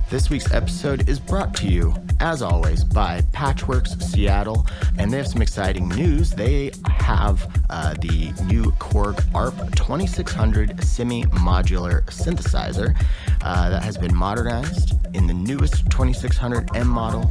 This week's episode is brought to you, as always, by Patchworks Seattle, and they have some exciting news. They have the new Korg ARP 2600 semi-modular synthesizer that has been modernized in the newest 2600M model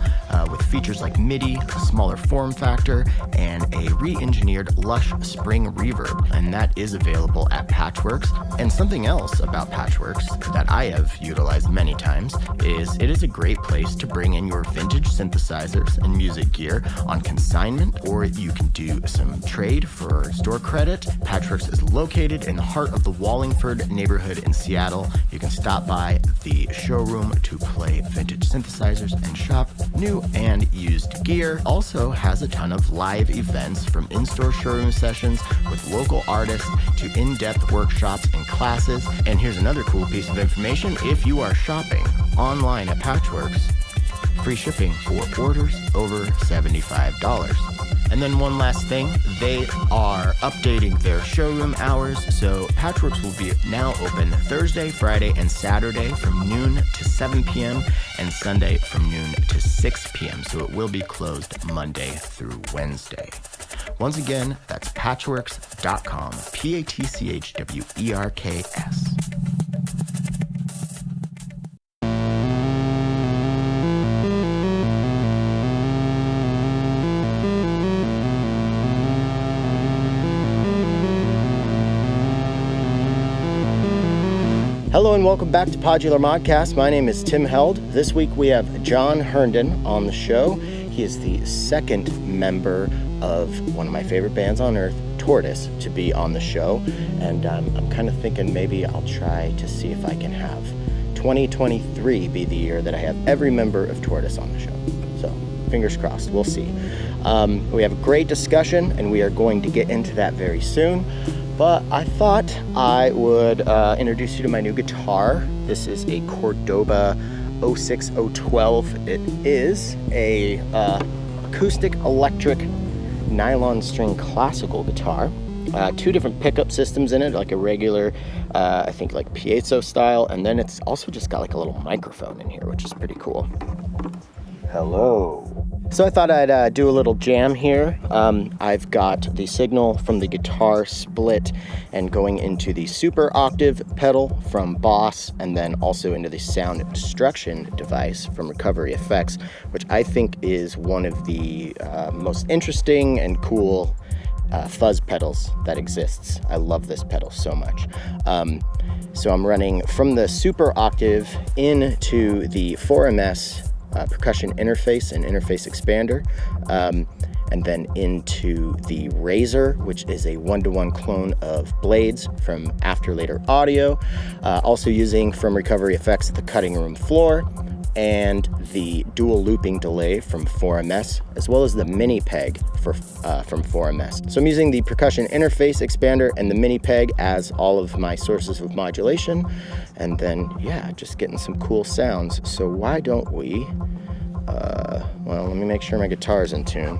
with features like MIDI, a smaller form factor, and a re-engineered lush spring reverb, and that is available at Patchworks. And something else about Patchworks that I have utilized many times is it is a great place to bring in your vintage synthesizers and music gear on consignment, or you can do some trade for store credit. Patchworks is located in the heart of the Wallingford neighborhood in Seattle. You can stop by the showroom to play vintage synthesizers and shop new and used gear. Also has a ton of live events, from in-store showroom sessions with local artists to in-depth workshops and classes. And here's another cool piece of information. If you are shopping online at Patchworks, free shipping for orders over $75. And then one last thing, they are updating their showroom hours. So Patchworks will be now open Thursday, Friday, and Saturday from noon to 7 p.m. and Sunday from noon to 6 p.m. So it will be closed Monday through Wednesday. Once again, that's patchworks.com, Patchwerks. Hello and welcome back to Modular Modcast. My name is Tim Held. This week we have John Herndon on the show. He is the second member of one of my favorite bands on earth, Tortoise, to be on the show. And I'm kind of thinking maybe I'll try to see if I can have 2023 be the year that I have every member of Tortoise on the show. So fingers crossed, we'll see. We have a great discussion and we are going to get into that very soon. But I thought I would introduce you to my new guitar. This is a Cordoba 06012. It is a acoustic electric nylon string classical guitar. Two different pickup systems in it, like a regular, I think like piezo style, and then it's also just got like a little microphone in here, which is pretty cool. Hello. So I thought I'd do a little jam here. I've got the signal from the guitar split and going into the super octave pedal from Boss, and then also into the sound destruction device from Recovery Effects, which I think is one of the most interesting and cool fuzz pedals that exists. I love this pedal so much. So I'm running from the super octave into the 4MS percussion interface and interface expander, and then into the Razor, which is a one-to-one clone of Blades from After Later Audio, also using from Recovery Effects the cutting room floor, and the dual looping delay from 4MS, as well as the mini peg from 4MS. So I'm using the percussion interface expander and the mini peg as all of my sources of modulation, and then just getting some cool sounds. So why don't we well, let me make sure my guitar's in tune.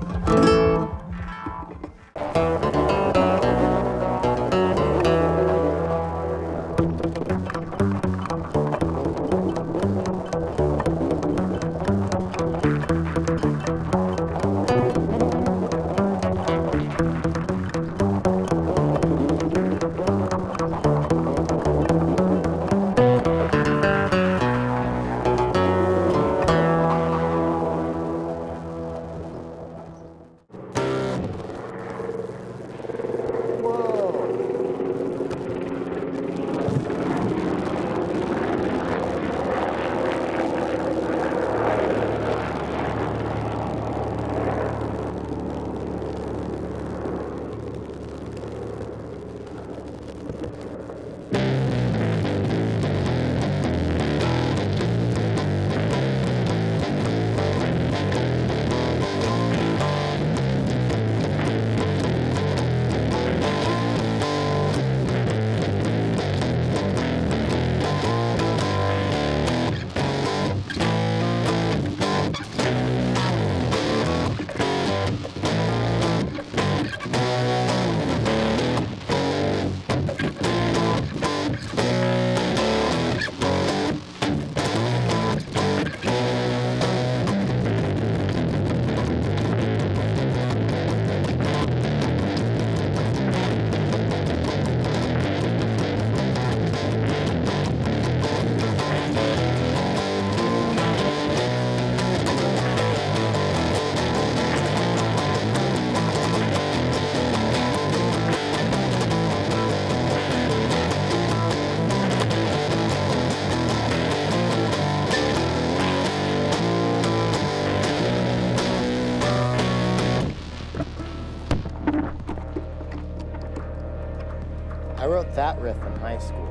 high school.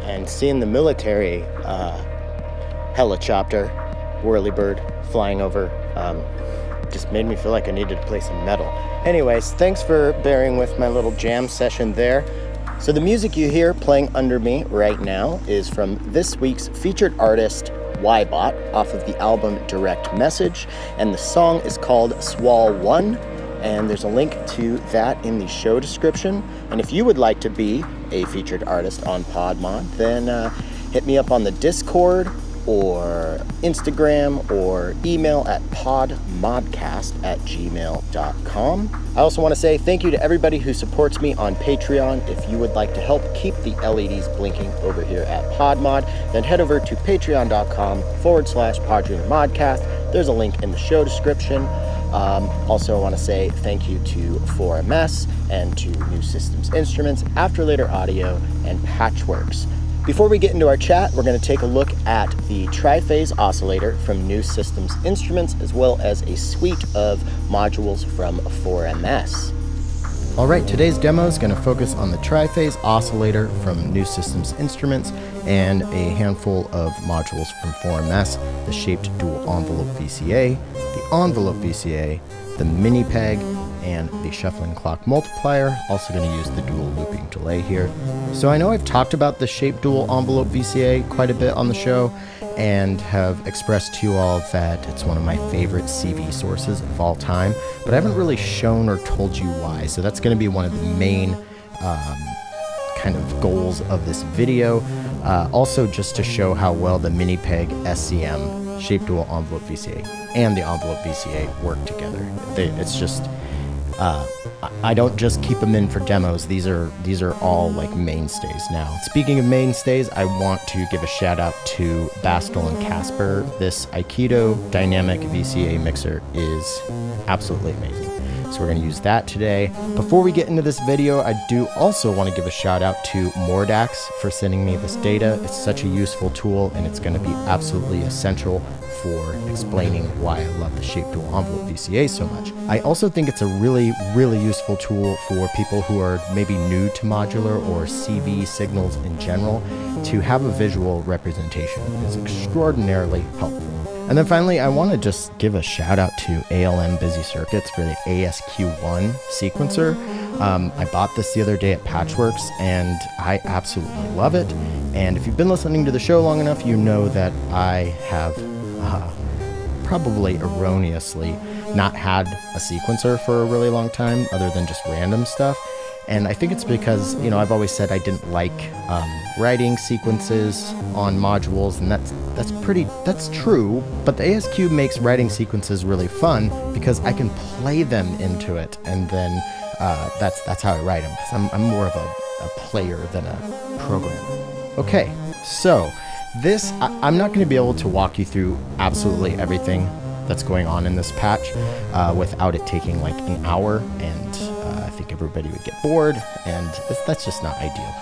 And seeing the military helicopter, whirlybird, flying over, just made me feel like I needed to play some metal. Anyways, thanks for bearing with my little jam session there. So the music you hear playing under me right now is from this week's featured artist, Ybot, off of the album Direct Message, and the song is called Swall 1, and there's a link to that in the show description. And if you would like to be a featured artist on PodMod, then hit me up on the Discord or Instagram or email at podmodcast@gmail.com. I also want to say thank you to everybody who supports me on Patreon. If you would like to help keep the LEDs blinking over here at PodMod, then head over to patreon.com/PodjularModcast. There's a link in the show description. Also, I want to say thank you to 4MS and to New Systems Instruments, After Later Audio, and Patchworks. Before we get into our chat, we're going to take a look at the tri-phase oscillator from New Systems Instruments, as well as a suite of modules from 4MS. All right, today's demo is going to focus on the tri-phase oscillator from New Systems Instruments and a handful of modules from 4MS, the shaped dual envelope VCA, the envelope VCA, the mini peg, and the shuffling clock multiplier. Also going to use the dual looping delay here. So I know I've talked about the shaped dual envelope VCA quite a bit on the show and have expressed to you all that it's one of my favorite CV sources of all time, but I haven't really shown or told you why. So that's going to be one of the main kind of goals of this video. Also just to show how well the mini peg SCM, shaped dual envelope VCA, and the envelope VCA work together. It's just I don't just keep them in for demos. These are all like mainstays now. Speaking of mainstays, I want to give a shout out to Bastel and Casper. This Aikido dynamic VCA mixer is absolutely amazing. So we're going to use that today. Before we get into this video, I do also want to give a shout out to Mordax for sending me this data. It's such a useful tool, and it's going to be absolutely essential for explaining why I love the shaped dual envelope VCA so much. I also think it's a really, really useful tool for people who are maybe new to modular or CV signals in general. To have a visual representation is extraordinarily helpful. And then finally, I want to just give a shout out to ALM Busy Circuits for the ASQ1 sequencer. I bought this the other day at Patchworks, and I absolutely love it. And if you've been listening to the show long enough, you know that I have probably erroneously not had a sequencer for a really long time other than just random stuff. And I think it's because, you know, I've always said I didn't like writing sequences on modules, and that's true, but the ASQ makes writing sequences really fun because I can play them into it, and then that's how I write them, because I'm more of a player than a programmer. Okay, so this, I'm not going to be able to walk you through absolutely everything that's going on in this patch without it taking like an hour, and I think everybody would get bored, and that's just not ideal.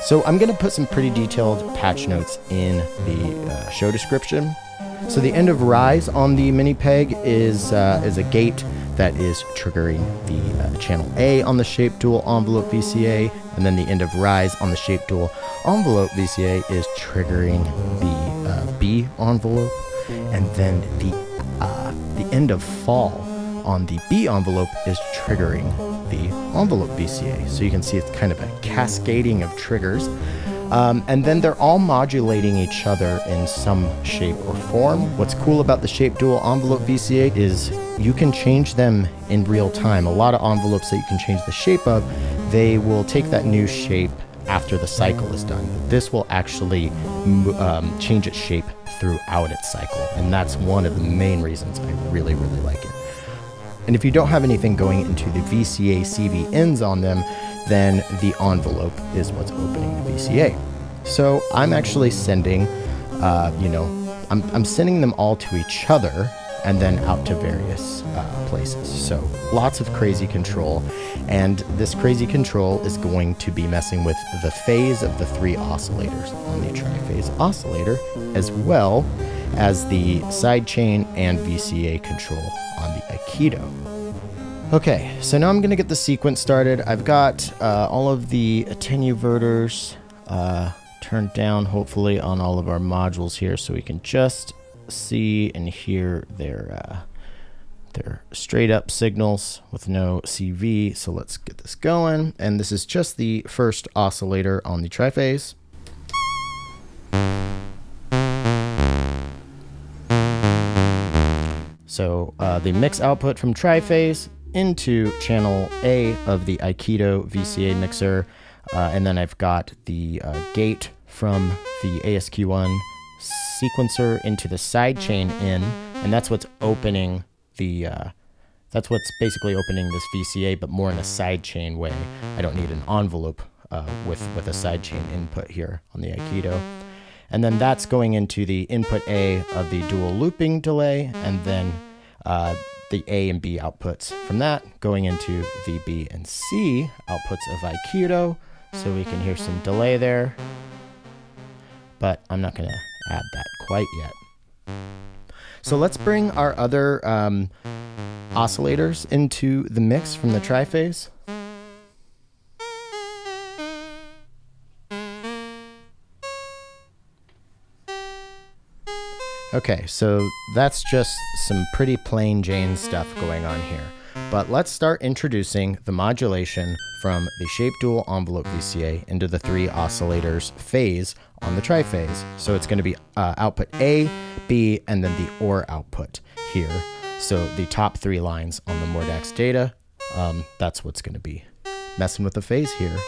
So I'm going to put some pretty detailed patch notes in the show description. So the end of rise on the mini peg is a gate that is triggering the channel A on the shaped dual envelope VCA, and then the end of rise on the shaped dual envelope VCA is triggering the B envelope, and then the end of fall on the B envelope is triggering the envelope VCA. So you can see it's kind of a cascading of triggers. And then they're all modulating each other in some shape or form. What's cool about the shaped dual envelope VCA is you can change them in real time. A lot of envelopes that you can change the shape of, they will take that new shape after the cycle is done. This will actually change its shape throughout its cycle. And that's one of the main reasons I really, really like it. And if you don't have anything going into the VCA CV ends on them, then the envelope is what's opening the VCA. So I'm actually sending, I'm sending them all to each other and then out to various places. So lots of crazy control. And this crazy control is going to be messing with the phase of the three oscillators on the tri-phase oscillator, as well as the sidechain and VCA control on the Aikido. Okay, so now I'm going to get the sequence started. I've got all of the attenuverters turned down, hopefully, on all of our modules here, so we can just see and hear their straight up signals with no CV. So let's get this going. And this is just the first oscillator on the triphase. So the mix output from triphase into channel A of the Aikido VCA mixer. And then I've got the gate from the ASQ1 sequencer into the sidechain in, and that's what's opening that's what's basically opening this VCA, but more in a sidechain way. I don't need an envelope with a sidechain input here on the Aikido. And then that's going into the input A of the dual looping delay, and then the A and B outputs from that going into the B and C outputs of Aikido, so we can hear some delay there. But I'm not going to add that quite yet. So let's bring our other oscillators into the mix from the triphase. Okay, so that's just some pretty plain Jane stuff going on here. But let's start introducing the modulation from the shape dual envelope VCA into the 3 oscillators phase on the triphase. So it's going to be output A, B, and then the OR output here. So the top 3 lines on the Mordax data, that's what's going to be messing with the phase here.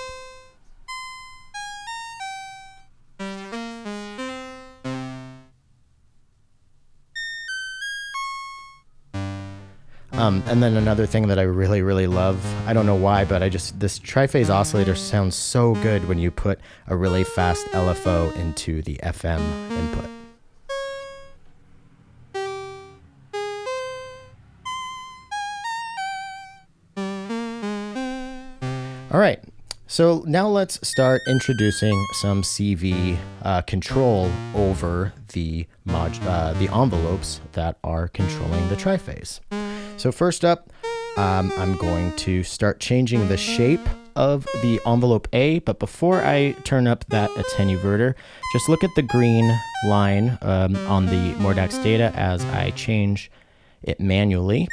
And then another thing that I really, really love, I don't know why, but this triphase oscillator sounds so good when you put a really fast LFO into the FM input. All right, so now let's start introducing some CV control over the envelopes that are controlling the triphase. So first up, I'm going to start changing the shape of the envelope A, but before I turn up that attenuverter, just look at the green line on the Mordax data as I change it manually.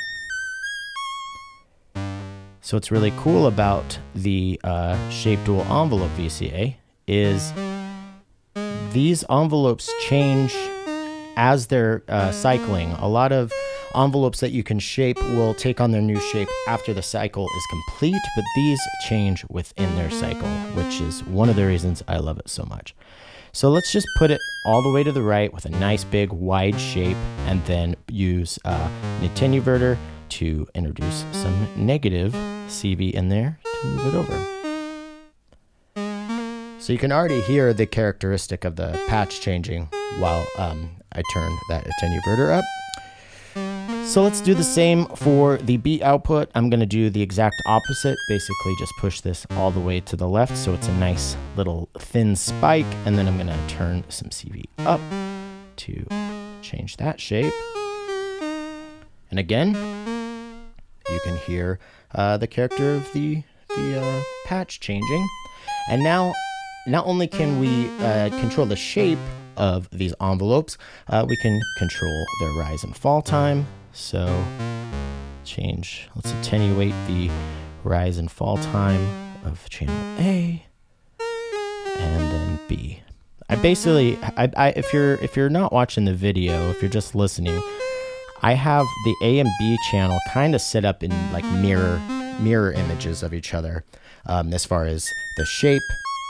So what's really cool about the shape dual envelope VCA is these envelopes change as they're cycling. A lot of envelopes that you can shape will take on their new shape after the cycle is complete, but these change within their cycle, which is one of the reasons I love it so much. So let's just put it all the way to the right with a nice big wide shape, and then use an attenuverter to introduce some negative CV in there to move it over. So you can already hear the characteristic of the patch changing while I turn that attenuverter up. So let's do the same for the B output. I'm going to do the exact opposite, basically just push this all the way to the left so it's a nice little thin spike, and then I'm going to turn some CV up to change that shape. And again, you can hear the character of the patch changing. And now, not only can we control the shape of these envelopes, we can control their rise and fall time. So let's attenuate the rise and fall time of channel A and then B. If you're not watching the video, if you're just listening, I have the A and B channel kind of set up in like mirror images of each other, as far as the shape,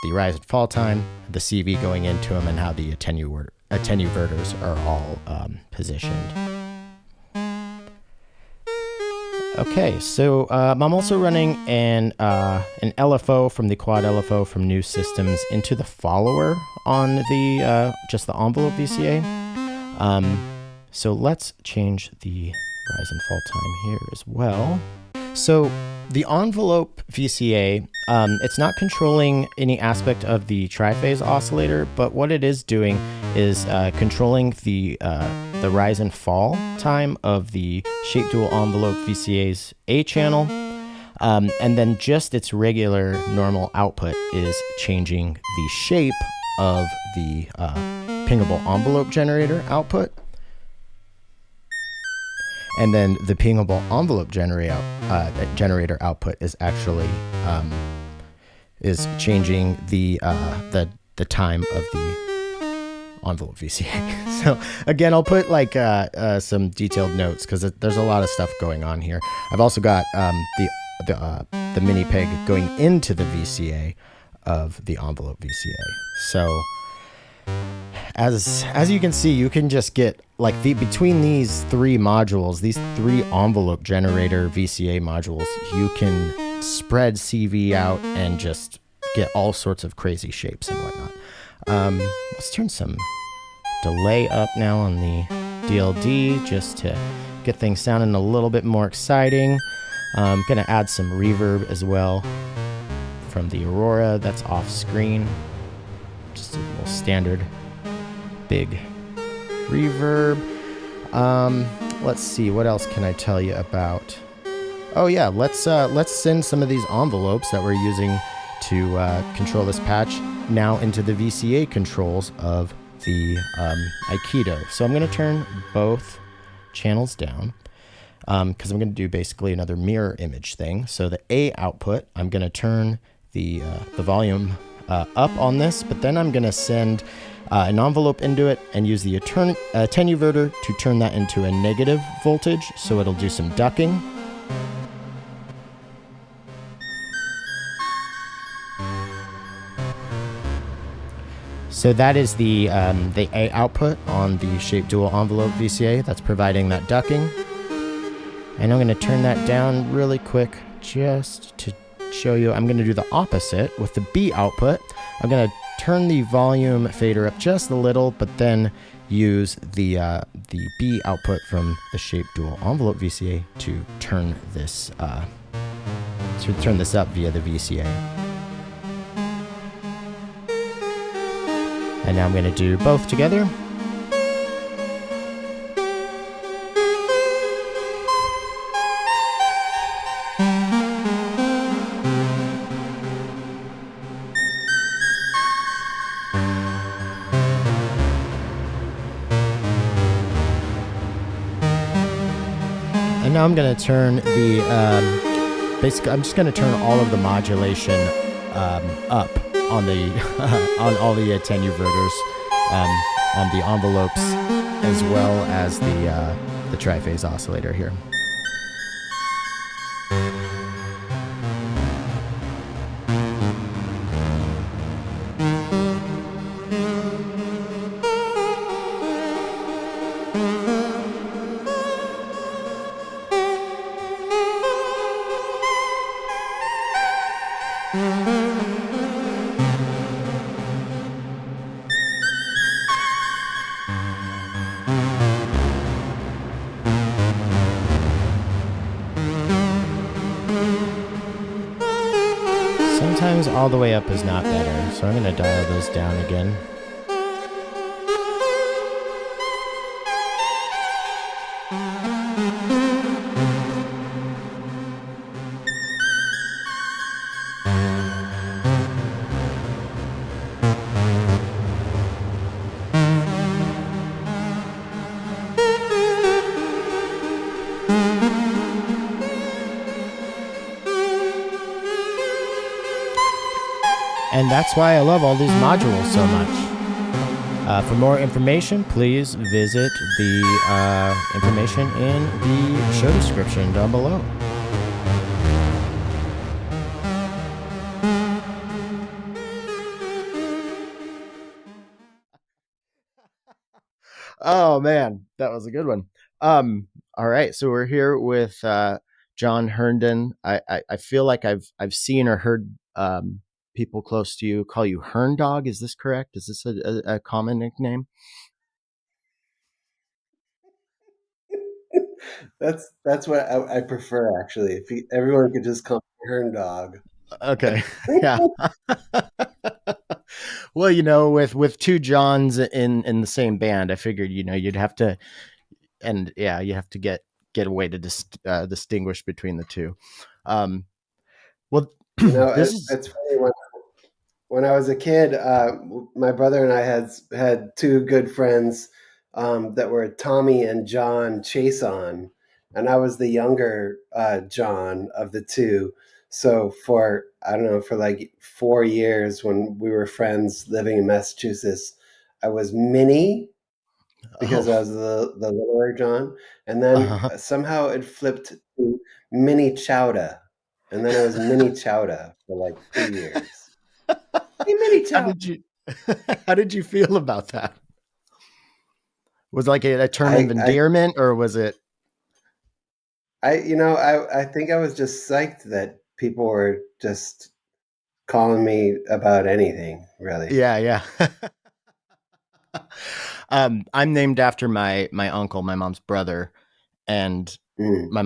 the rise and fall time, the CV going into them, and how the attenuverters are all positioned. Okay, so I'm also running an LFO from the quad LFO from New Systems into the follower on the just the envelope VCA. So let's change the rise and fall time here as well. So the envelope VCA, it's not controlling any aspect of the triphase oscillator, but what it is doing is controlling the the rise and fall time of the shape dual envelope VCA's A channel. And then just its regular normal output is changing the shape of the pingable envelope generator output. And then the pingable envelope generator output is actually is changing the time of the envelope VCA. So again, I'll put like some detailed notes because there's a lot of stuff going on here. I've also got the mini peg going into the VCA of the envelope VCA. So as you can see, you can just get like between these three modules, these three envelope generator VCA modules, you can spread CV out and just get all sorts of crazy shapes and whatnot. Let's turn some delay up now on the DLD just to get things sounding a little bit more exciting. I'm gonna add some reverb as well from the Aurora that's off screen. Just a little standard big reverb. Let's see, what else can I tell you about? Oh yeah, let's send some of these envelopes that we're using to control this patch now into the VCA controls of the Aikido. So I'm going to turn both channels down because I'm going to do basically another mirror image thing. So the A output, I'm going to turn the volume up on this, but then I'm going to send an envelope into it and use the attenuverter to turn that into a negative voltage, so it'll do some ducking. So that is the A output on the shape dual envelope VCA that's providing that ducking. And I'm going to turn that down really quick just to show you. I'm going to do the opposite with the B output. I'm going to turn the volume fader up just a little, but then use the B output from the shape dual envelope VCA to turn this up via the VCA. And now I'm going to do both together. And now I'm going to turn the, basically I'm just going to turn all of the modulation up on the on all the attenuverters on the envelopes as well as the triphase oscillator here. Sometimes all the way up is not better, so I'm going to dial those down again. And that's why I love all these modules so much. For more information, please visit the information in the show description down below. Oh man, that was a good one. All right, so we're here with John Herndon. I feel like I've seen or heard people close to you call you Herndog. Is this correct? Is this a common nickname? That's what I prefer, actually. If everyone could just call me Herndog. Okay, yeah. Well, with two Johns in the same band, I figured you'd have to and yeah, you have to get a way to distinguish between the two. Um, well, this is It's funny when I was a kid, my brother and I had two good friends that were Tommy and John Chason, and I was the younger John of the two. So for I don't know, for like 4 years when we were friends living in Massachusetts, I was Minnie because I oh was the littler John, and then uh, somehow it flipped to Minnie Chowda, and then I was Minnie Chowda for like 2 years. Hey, Minnie how Chowda. did you how did you feel about that? Was it like a term of I endearment, or was it? I think I was just psyched that people were just calling me about anything, really. Yeah, yeah. I'm named after my uncle, my mom's brother, and Mm. my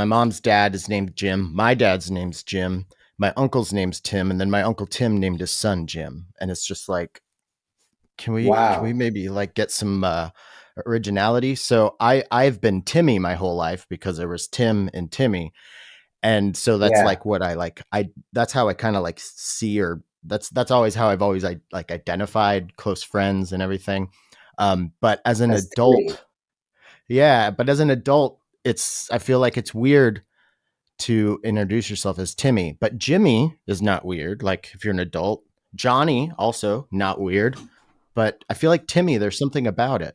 mom's dad is named Jim. My dad's name's Jim. My uncle's name's Tim, and then my uncle Tim named his son Jim. And it's just like, can we Wow. maybe like get some originality? So I've been Timmy my whole life because there was Tim and Timmy, and so that's Yeah. like what I like. I That's how I kind of like see, or that's always how I've always like identified close friends and everything. But as an As Timmy. adult, yeah, but as an adult, I feel like it's weird to introduce yourself as Timmy, but Jimmy is not weird. Like if you're an adult, Johnny also not weird, but I feel like Timmy, there's something about it.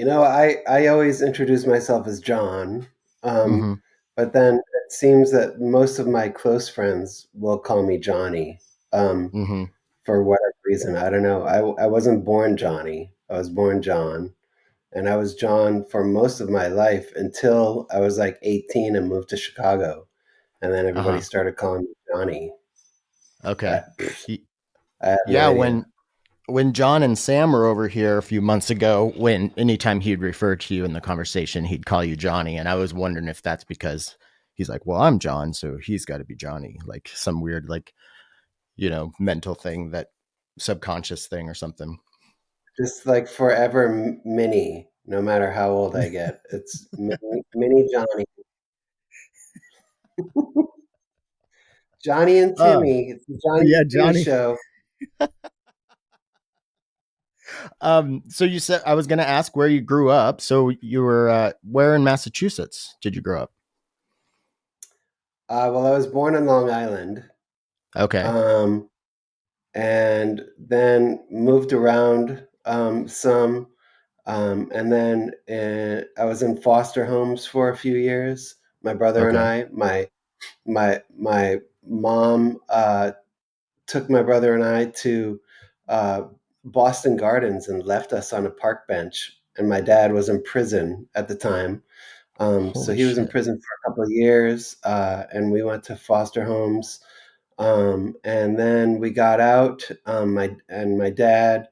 I always introduce myself as John, um, Mm-hmm. but then it seems that most of my close friends will call me Johnny, Mm-hmm. for whatever reason. I don't know. I wasn't born Johnny. I was born John, and I was John for most of my life until I was like 18 and moved to Chicago, and then everybody Uh-huh. started calling me Johnny. I, Okay. Y- I had no Yeah, idea. when John and Sam were over here a few months ago, when anytime he'd refer to you in the conversation, he'd call you Johnny. And I was wondering if that's because he's like, well, I'm John, so he's got to be Johnny, like some weird, like, mental thing, that subconscious thing or something. Just like forever mini, no matter how old I get. It's mini Johnny. Johnny and Oh, Timmy. It's the Johnny yeah, and Timmy Johnny. show. So you said, I was going to ask where you grew up. So you were, where in Massachusetts did you grow up? Well, I was born in Long Island, Okay. um, and then moved around some. And then I was in foster homes for a few years. My brother and Okay. I, my mom took my brother and I to uh, Boston Gardens and left us on a park bench. And my dad was in prison at the time. So Holy he was in shit. prison for a couple of years, and we went to foster homes. And then we got out. My dad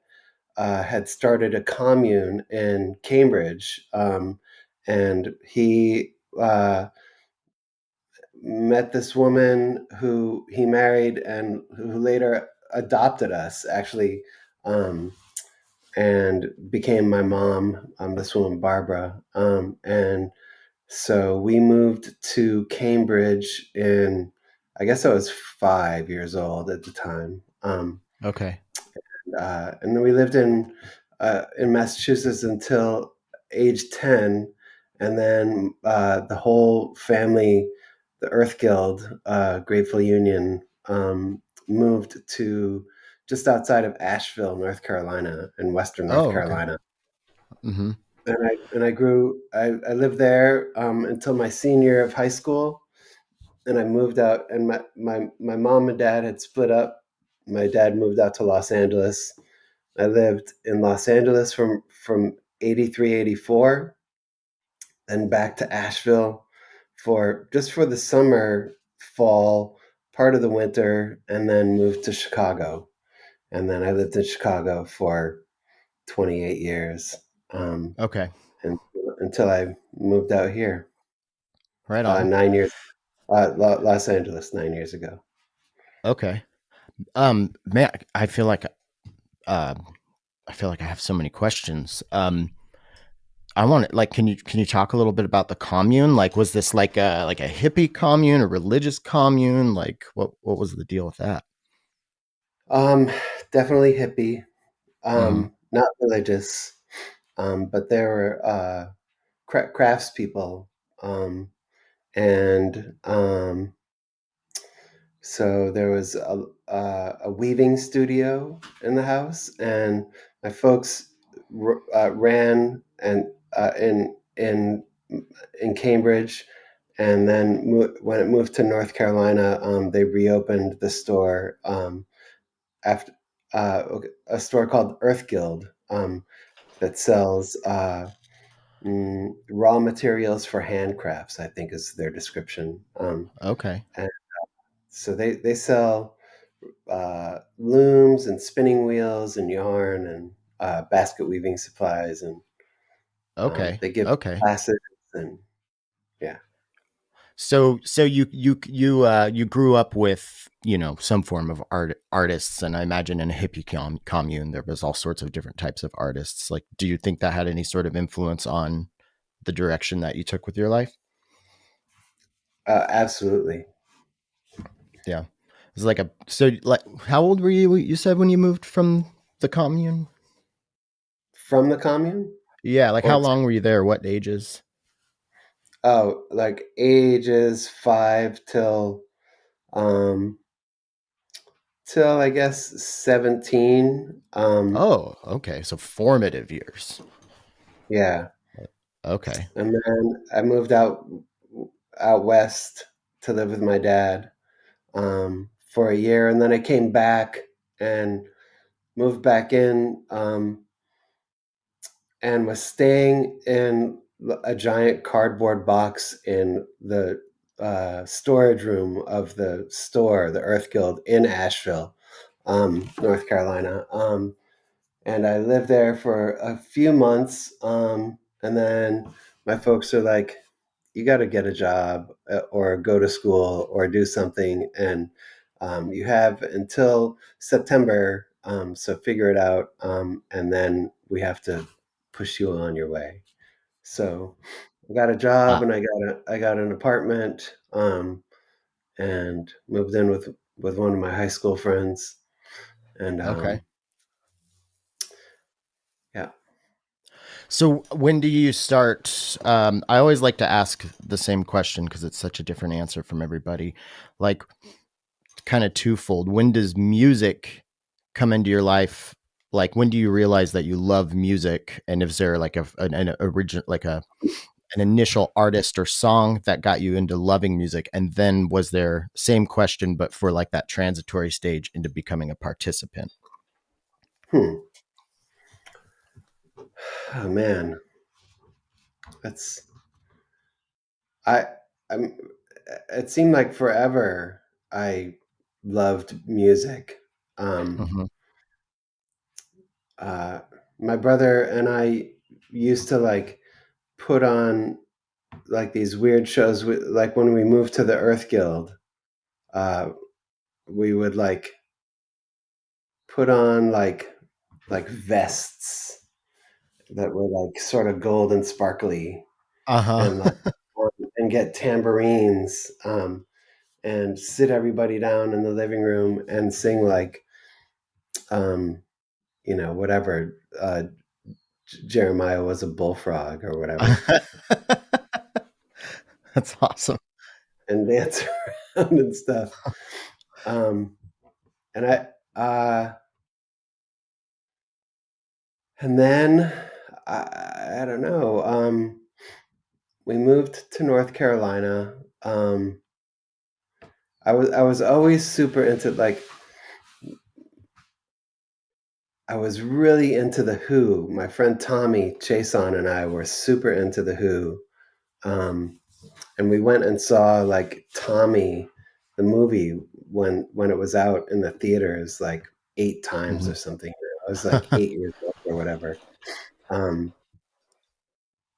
had started a commune in Cambridge, and he met this woman who he married and who later adopted us, actually, um, and became my mom. This woman, Barbara, and so we moved to Cambridge I guess I was 5 years old at the time. Okay. And then we lived in Massachusetts until age 10, and then the whole family, the Earth Guild, Grateful Union, moved to just outside of Asheville, North Carolina, in Western North Oh, okay. Carolina. Mm-hmm. I lived there until my senior year of high school, and I moved out. And my mom and dad had split up. My dad moved out to Los Angeles. I lived in Los Angeles from 83, 84, then back to Asheville for the summer, fall, part of the winter, and then moved to Chicago. And then I lived in Chicago for 28 years, um, Okay. and, until I moved out here Right on. 9 years, Los Angeles 9 years ago. Okay. Man, uh, I feel like I have so many questions. I want to like can you talk a little bit about the commune? Like was this like a hippie commune, a religious commune? Like what was the deal with that? Um, Definitely hippie, Mhm. not religious, but there were craftspeople, and so there was a weaving studio in the house, and my folks ran and in Cambridge, and then when it moved to North Carolina, they reopened the store after a store called Earth Guild that sells raw materials for handcrafts. I think is their description. Okay. And so they sell looms and spinning wheels and yarn and basket weaving supplies, and Okay. they give Okay. classes and yeah. So you grew up with, you know, some form of artists, and I imagine in a hippie commune there was all sorts of different types of artists. Like do you think that had any sort of influence on the direction that you took with your life? Absolutely. Yeah. It's like a so like how old were you said when you moved from the commune? From the commune Yeah, like how or long were you there? What ages? oh, like ages 5 um till I guess 17. Oh, okay. So formative years. Yeah. Okay. And then I moved out west to live with my dad for a year, and then I came back and moved back in, and was staying in a giant cardboard box in the storage room of the store, the Earth Guild in Asheville, North Carolina. And I lived there for a few months, and then my folks are like, "You got to get a job or go to school or do something, and you have until September, so figure it out, and then we have to push you on your way." So I got a job, Uh, and I got an apartment, and moved in with one of my high school friends, and okay. yeah. So when do you start? I always like to ask the same question because it's such a different answer from everybody. Like, kind of twofold. When does music come into your life? Like, when do you realize that you love music? And is there like an origin, like an initial artist or song that got you into loving music? And then was there same question, but for like that transitory stage into becoming a participant? Hmm. Oh man, that's I I'm it seemed like forever I loved music. Um, Hmm. uh, my brother and I used to like put on like these weird shows. Like when we moved to the Earth Guild, uh, we would like put on like vests that were like sort of gold and sparkly, Uh and like huh. and get tambourines. And sit everybody down in the living room and sing like um, whatever, Jeremiah was a bullfrog or whatever, That's awesome. and dance around and stuff. Um, and and then I don't know. We moved to North Carolina. I was always super into like I was really into the Who. My friend Tommy Chason and I were super into the Who. Um, and we went and saw like Tommy, the movie when it was out in the theaters like 8 times Hmm. or something. I was like 8 years old or whatever. Um,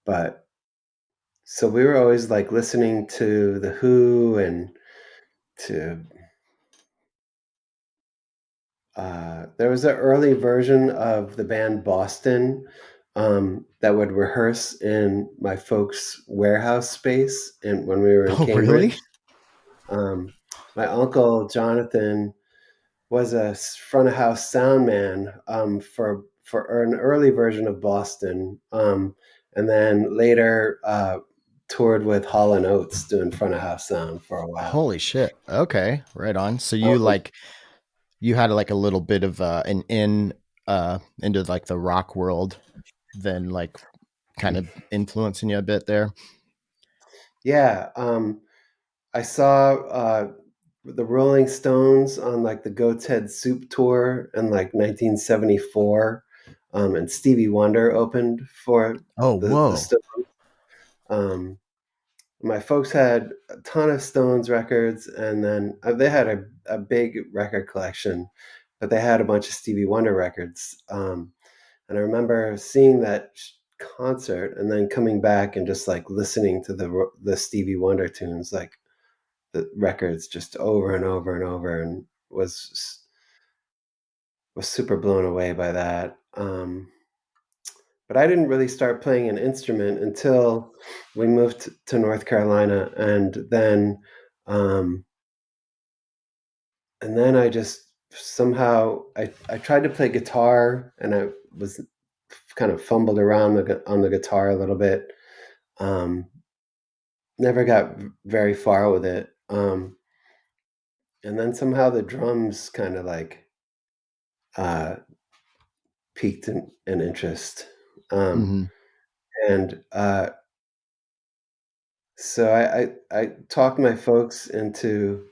but so we were always like listening to the Who and to there was an early version of the band Boston that would rehearse in my folks' warehouse space, and when we were in Oh, really? Cambridge, um, my uncle Jonathan was a front of house sound man for an early version of Boston, and then later toured with Hall and Oates doing front of house sound for a while. Holy shit. Okay, right on. So you Um, like you had like a little bit of an in into like the rock world, then like kind of influencing you a bit there. yeah, I saw the Rolling Stones on like the Goat's Head Soup tour in like 1974, and Stevie Wonder opened for Oh, the whoa. Stones. Um, my folks had a ton of Stones records, and then they had a big record collection, but they had a bunch of Stevie Wonder records. And I remember seeing that concert and then coming back and just like listening to the Stevie Wonder tunes, like the records just over and over and over, and was super blown away by that. But I didn't really start playing an instrument until we moved to North Carolina, um, and then I just somehow I tried to play guitar, and I was kind of fumbled around on the guitar a little bit. Um, Never got very far with it. And then somehow the drums kind of like uh, piqued an interest. Um, Hmm. and So I talked my folks into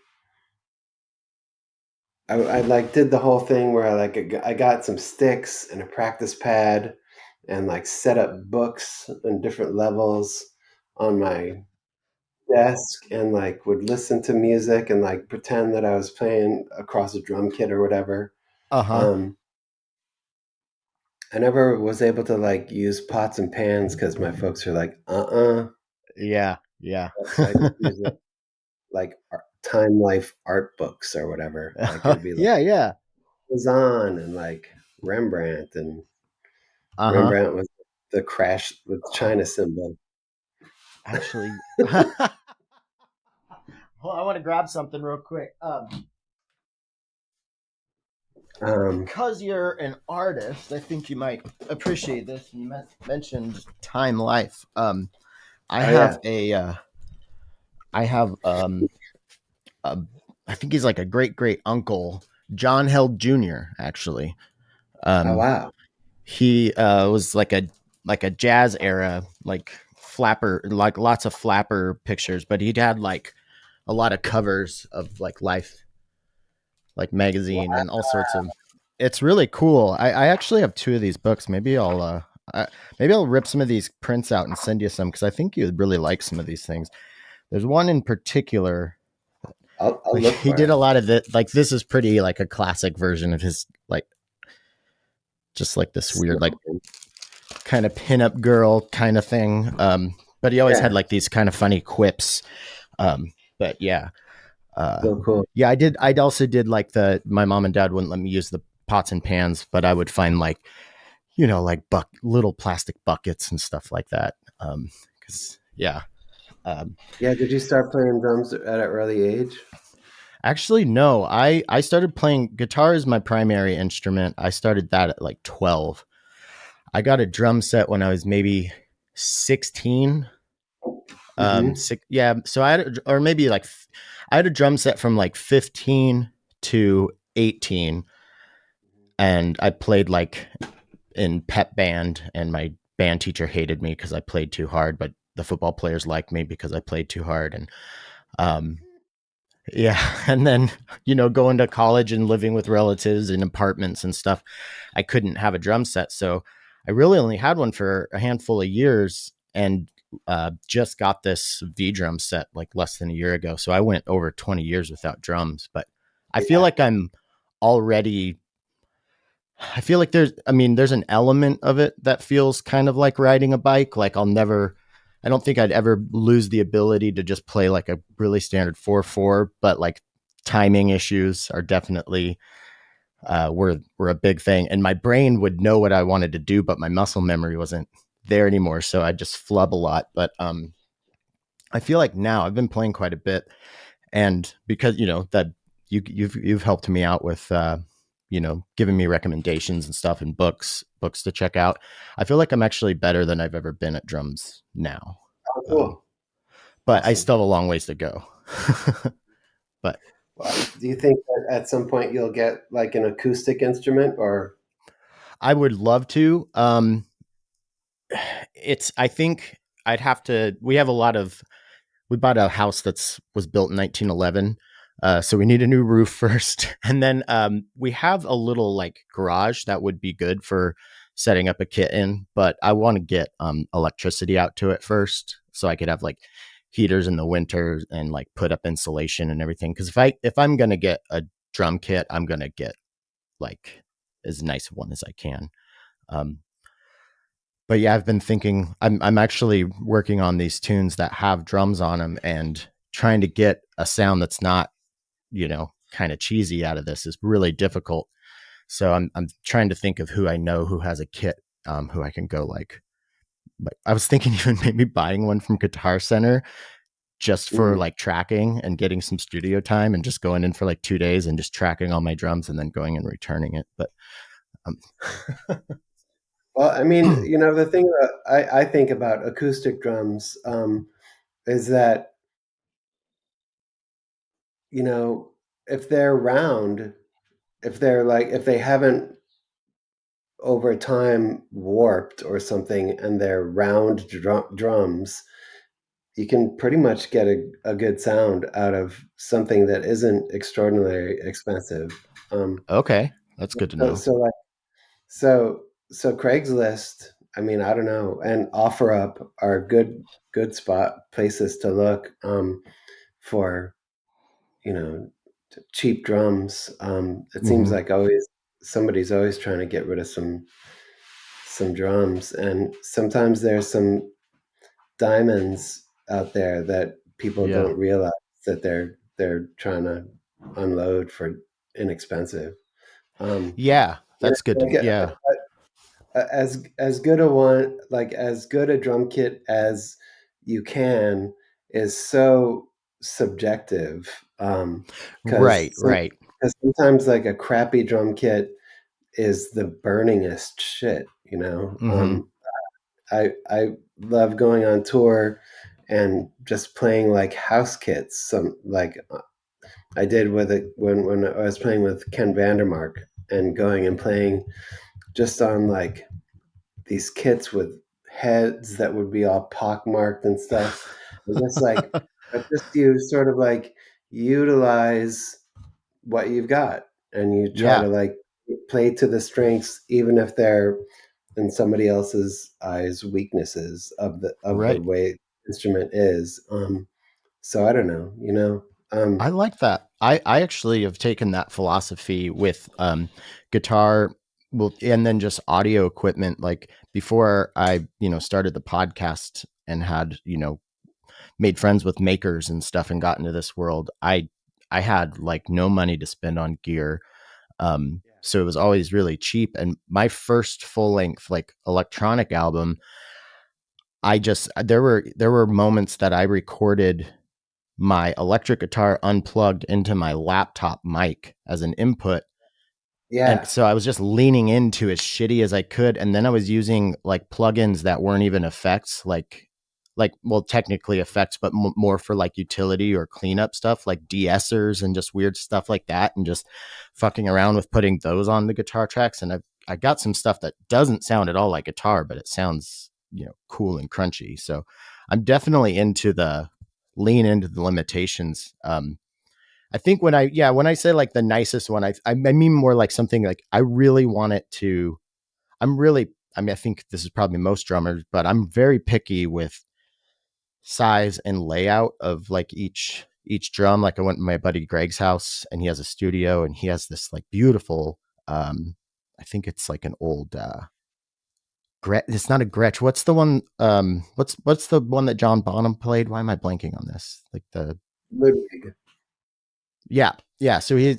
I like did the whole thing where I got some sticks and a practice pad and like set up books in different levels on my desk and like would listen to music and like pretend that I was playing across a drum kit or whatever. Uh-huh. Um, I never was able to like use pots and pans because my folks are like, Yeah, yeah. So I just use like Time Life art books or whatever. Like it'd be like Yeah, yeah. Cezanne and like Rembrandt, and Uh-huh. Rembrandt was the crash with China symbol. Actually, hold on, I want to grab something real quick. Um, Because you're an artist, I think you might appreciate this. You mentioned Time Life. I oh have yeah, I have a, I think he's like a great great uncle, John Held Jr. Actually, oh um, wow, he was like a jazz era like flapper, like lots of flapper pictures, but he'd had like a lot of covers of like Life, like magazine wow. and all sorts of. It's really cool. I actually have two of these books. Maybe I'll rip some of these prints out and send you some because I think you'd really like some of these things. There's one in particular. I'll Like look he for did it. a lot of it. Like this is pretty like a classic version of his like just like this weird like Snowman. kind of pinup girl kind of thing. But he always had Yeah, like these kind of funny quips. But yeah, uh, so cool. yeah, I also did like my mom and dad wouldn't let me use the pots and pans, but I would find like, like little plastic buckets and stuff like that. Cause yeah. Um, Yeah, did you start playing drums at an early age? Actually, no, I started playing guitar as my primary instrument. I started that at like 12. I got a drum set when I was maybe 16. Mm-hmm. Yeah. So or maybe like, I had a drum set from like 15 to 18, and I played like in pep band, and my band teacher hated me because I played too hard, but the football players liked me because I played too hard. And um, yeah, and then going to college and living with relatives in apartments and stuff, I couldn't have a drum set, so I really only had one for a handful of years, and just got this V drum set like less than a year ago. So I went over 20 years without drums, but I feel Yeah, like already I feel like there's an element of it that feels kind of like riding a bike. Like I don't think I'd ever lose the ability to just play like a really standard 4/4, but like timing issues are definitely were a big thing, and my brain would know what I wanted to do, but my muscle memory wasn't there anymore, so I just flub a lot. But I feel like now I've been playing quite a bit, and because that you've helped me out with giving me recommendations and stuff and books to check out. I feel like I'm actually better than I've ever been at drums now. Oh, um, cool. but I Awesome. still have a long ways to go. But Well, do you think that at some point you'll get like an acoustic instrument or? I would love to. It's I think I'd have to. We bought a house that's was built in 1911. So we need a new roof first. And then we have a little like garage that would be good for setting up a kit in, but I want to get electricity out to it first so I could have like heaters in the winter and like put up insulation and everything. Cause if I'm gonna get a drum kit, I'm gonna get like as nice one as I can. Um, but yeah, I've been thinking I'm actually working on these tunes that have drums on them and trying to get a sound that's not, kind of cheesy out of this is really difficult. So I'm trying to think of who I know who has a kit, who I can go like. But I was thinking even maybe buying one from Guitar Center just for Mhm. like tracking and getting some studio time and just going in for like 2 days and just tracking all my drums and then going and returning it. But um, Well, I mean, the thing that I think about acoustic drums is that, you know, if they're round, if they haven't over time warped or something and they're round drums, you can pretty much get a good sound out of something that isn't extraordinarily expensive. Um, okay, that's good to so, know. so like so so Craigslist, I mean, I don't know, and OfferUp are good spot places to look for cheap drums. It seems Hmm. like always somebody's always trying to get rid of some drums, and sometimes there's some diamonds out there that people Yeah. don't realize that they're trying to unload for inexpensive. Um, Yeah, you that's good know, to like yeah. as good a one, like as good a drum kit as you can is so subjective. Right, right. Because sometimes like a crappy drum kit is the burningest shit, you know. Hmm. I love going on tour and just playing like house kits. Some like I did with it when I was playing with Ken Vandermark and going and playing just on like these kits with heads that would be all pockmarked and stuff. And just like, but just you sort of like utilize what you've got and you try Yeah, to like play to the strengths, even if they're in somebody else's eyes weaknesses of the right. way instrument is. So I don't know, I like that. I actually have taken that philosophy with guitar, well, and then just audio equipment. Like before I, started the podcast and had, made friends with makers and stuff and got into this world, I had like no money to spend on gear. So it was always really cheap. And my first full length like electronic album, there were moments that I recorded my electric guitar unplugged into my laptop mic as an input. And Yeah, so I was just leaning into as shitty as I could. And then I was using like plugins that weren't even effects, well, technically effects, but more for like utility or cleanup stuff, like de-essers and just weird stuff like that. And just fucking around with putting those on the guitar tracks. And I got some stuff that doesn't sound at all like guitar, but it sounds, cool and crunchy. So I'm definitely into the lean into the limitations. I think when I say like the nicest one, I mean more like something like I really want it to. I mean, I think this is probably most drummers, but I'm very picky with size and layout of like each drum. Like I went to my buddy Greg's house and he has a studio and he has this like beautiful. I think it's like an old. It's not a Gretsch. What's the one? What's the one that John Bonham played? Why am I blanking on this? Like the Ludwig. Yeah, yeah. So he's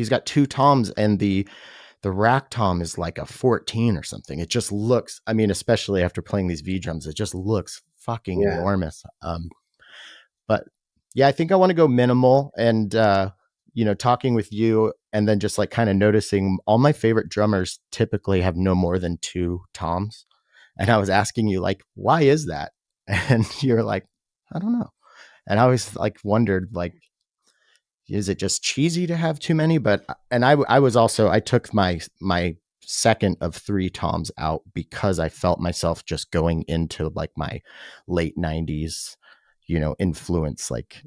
got two toms, and the rack tom is like a 14 or something. It just looks. I mean, especially after playing these V drums, it just looks fucking Yeah. enormous. But yeah, I think I want to go minimal, and talking with you, and then just like kind of noticing all my favorite drummers typically have no more than two toms, and I was asking you like, why is that? And you're like, I don't know. And I always like wondered like, is it just cheesy to have too many? But and I was also I took my second of three toms out because I felt myself just going into like my late 90s, influence, like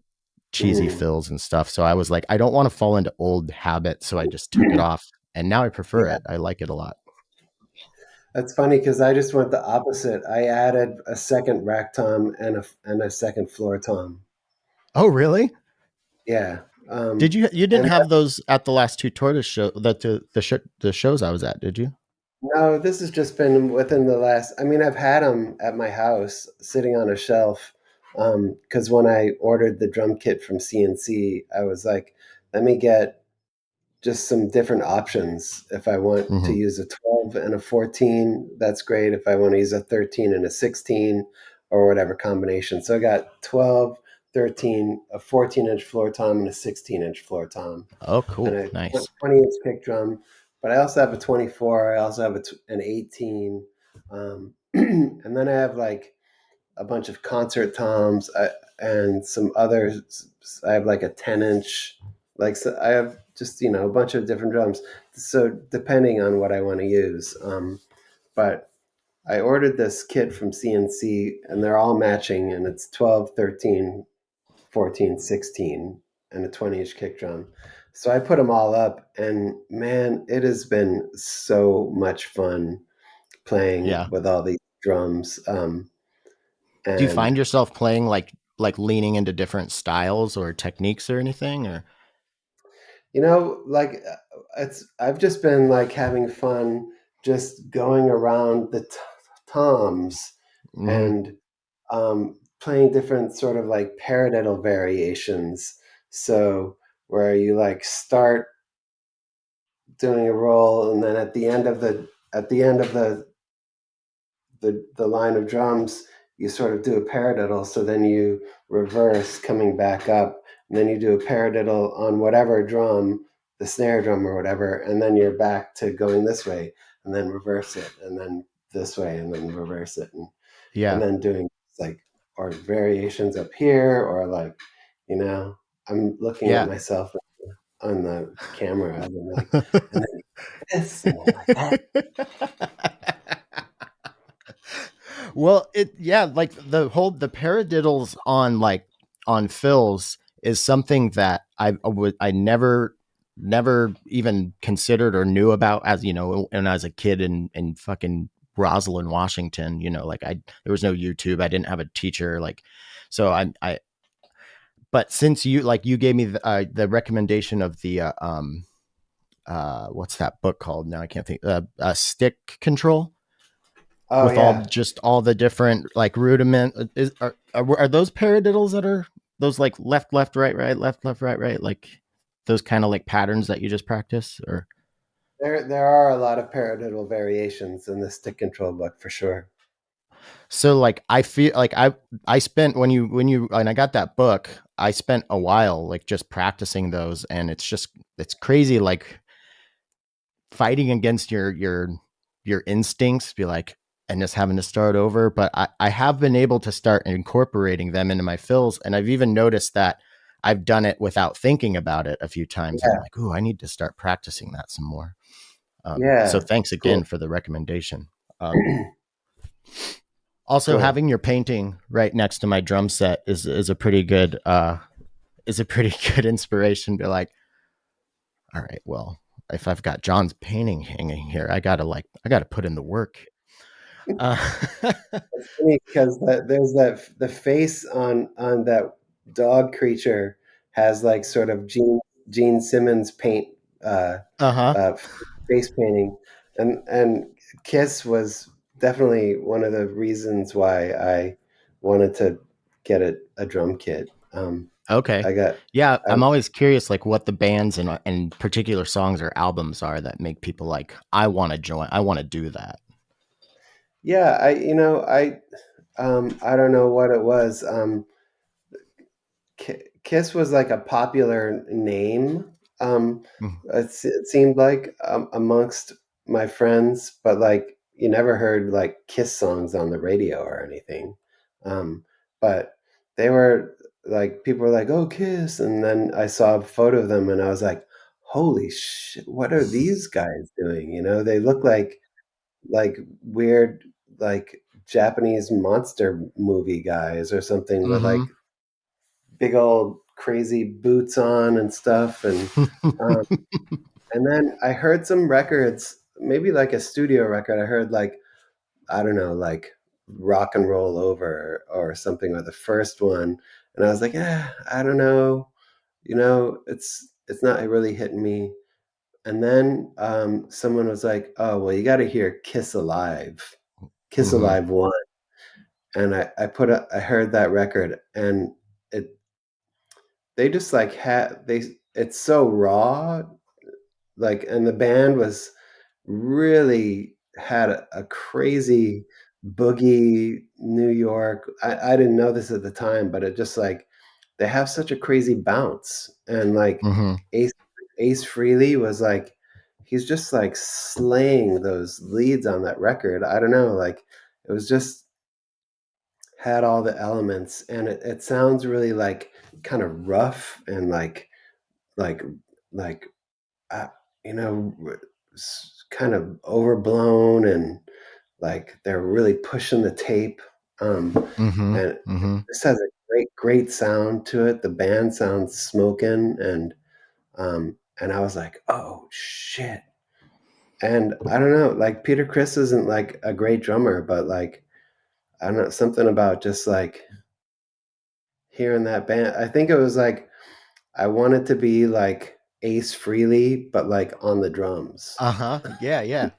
cheesy Mhm. fills and stuff. So I was like, I don't want to fall into old habits, so I just took it off, and now I prefer Yeah. it. I like it a lot. That's funny because I just went the opposite. I added a second rack tom and a second floor tom. Oh, really? Yeah. Did you didn't And have those at the last two tortoise show that the shows I was at, did you? no, this has just been within the last. I mean, I've had them at my house sitting on a shelf. Because when I ordered the drum kit from CNC, I was like, let me get just some different options. If I want to Mm-hmm. use a 12 and a 14, that's great. If I want to use a 13 and a 16 or whatever combination. So I got 12, 13, a 14-inch floor tom, and a 16-inch floor tom, Oh, and cool. a Nice. 20-inch kick drum. But I also have a 24. I also have an 18. And then I have like a bunch of concert toms and some others. I have like a 10-inch, like so I have just a bunch of different drums. So depending on what I want to use, but I ordered this kit from CNC and they're all matching, and it's 12, 13, 14, 16, and a 20-inch kick drum. So I put them all up, and man, it has been so much fun playing Yeah. with all these drums. Do you And find yourself playing like leaning into different styles or techniques or anything, or like it's I've just been like having fun just going around the toms mm-hmm. and playing different sort of like paradiddle variations. So where you like start doing a roll, and then at the end of the line of drums, you sort of do a paradiddle. So then you reverse coming back up, and then you do a paradiddle on whatever drum, the snare drum or whatever, and then you're back to going this way, and then reverse it, and then this way, and then reverse it, and Yeah. then doing like or variations up here, or like you know, I'm looking at Yeah. myself on the camera, and I'm like, and then this, and then like that. Well, like the paradiddles on on fills is something that I never even considered or knew about, as when I was a kid in fucking Roslyn, Washington. Like there was no YouTube. I didn't have a teacher. Like, so I but since you gave me the recommendation of the what's that book called now? I can't think. Stick control, Oh with all yeah, just all the different like rudiment are those paradiddles that are those like left left right right left left right right, like those kind of like patterns that you just practice, or there are a lot of paradiddle variations in the stick control book for sure. so like I feel like I spent when you and I got that book, I spent a while like just practicing those, and it's crazy, like fighting against your instincts, be like, and just having to start over. But I have been able to start incorporating them into my fills, and I've even noticed that I've done it without thinking about it a few times, and I'm Yeah, like, ooh, I need to start practicing that some more. So yeah, thanks again cool. for the recommendation. Also, Cool. having your painting right next to my drum set is a pretty good is a pretty good inspiration. Be like, all right, well, if I've got John's painting hanging here, I gotta put in the work. Uh, It's funny because there's the face on that dog creature has like sort of Gene Simmons paint, uh, uh-huh. uh, face painting, and Kiss was definitely one of the reasons why I wanted to get a drum kit. Okay. I got Yeah, I, I'm always curious, like what the bands and particular songs or albums are that make people like, I want to join, I want to do that. yeah, I don't know what it was. Kiss was like a popular name. Mm, It seemed like amongst my friends, but like you never heard like Kiss songs on the radio or anything. Um, but they were like people were like, "Oh, Kiss," and then I saw a photo of them, and I was like, "Holy shit! What are these guys doing?" They look like weird like Japanese monster movie guys or something with mm-hmm. like big old crazy boots on and stuff um, and then I heard some records, maybe like a studio record. I heard like I don't know, like Rock and Roll Over or something, or the first one, and I was like, I don't know, it's not really hitting me. And then someone was like, oh well, you got to hear Kiss Mm-hmm. Alive one, and I heard that record, and it they just like had they it's so raw, like, and the band was really had a crazy boogie New York. I didn't know this at the time, but it just like they have such a crazy bounce, and like Mm-hmm. Ace Ace Frehley was like he's just like slaying those leads on that record. I don't know, like it was just had all the elements, and it sounds really like kind of rough and like like uh, you know kind of overblown, and like they're really pushing the tape, Mm-hmm. and Mm-hmm. this has a great sound to it. The band sounds smoking, and I was like, oh shit. And I don't know, like Peter Criss isn't like a great drummer, but like I don't know, something about just like hearing that band. I think it was like I wanted to be like Ace Frehley, but like on the drums. Uh-huh. Yeah, yeah.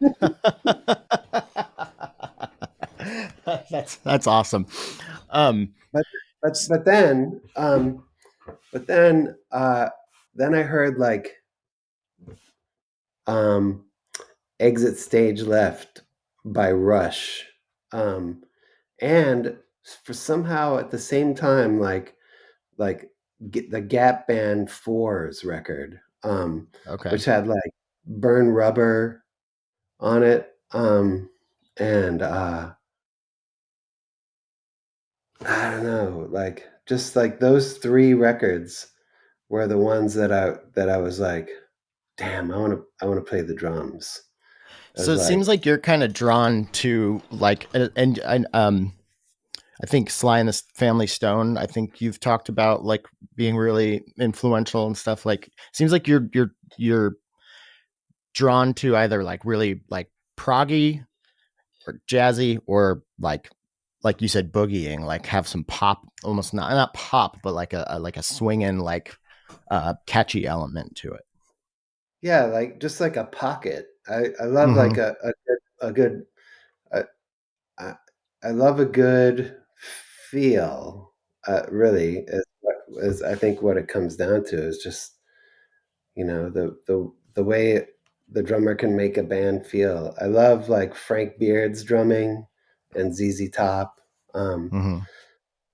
That's awesome. Um But but s- but then but then I heard like um Exit Stage Left by Rush. Um and for somehow at the same time like the Gap Band 4's record, okay. which had like Burn Rubber on it. And I don't know, like just like those three records were the ones that I was like, damn, I want to play the drums. I So was it seems like, like you're kind of drawn to like and I think Sly and the Family Stone, I think you've talked about like being really influential and stuff. Like seems like you're drawn to either like really like proggy or jazzy or like you said boogieing, like have some pop, almost not pop, but like a swinging like catchy element to it. yeah, like just like a pocket. I love like Mhm. a good I, I I love a good feel. Really, is I think what it comes down to is just the way the drummer can make a band feel. I love like Frank Beard's drumming and ZZ Top. Um, Mhm.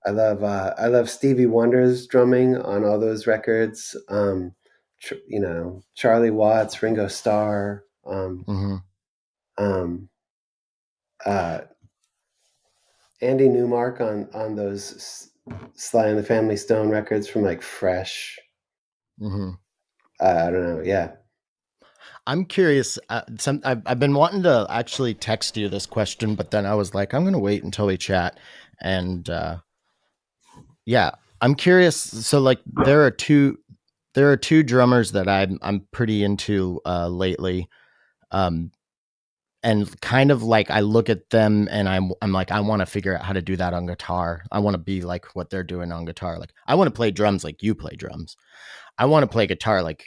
I love Stevie Wonder's drumming on all those records. Charlie Watts, Ringo Starr, Mhm. um, uh, Andy Newmark on those Sly and the Family Stone records from like Fresh. Mhm. I don't know. Yeah. I'm curious. I've been wanting to actually text you this question, but then I was like, I'm gonna wait until we chat. And yeah, I'm curious. So like, there are two drummers that I'm pretty into lately. Um, and kind of like I look at them and I'm like I want to figure out how to do that on guitar. I want to be like what they're doing on guitar. Like I want to play drums like you play drums. I want to play guitar like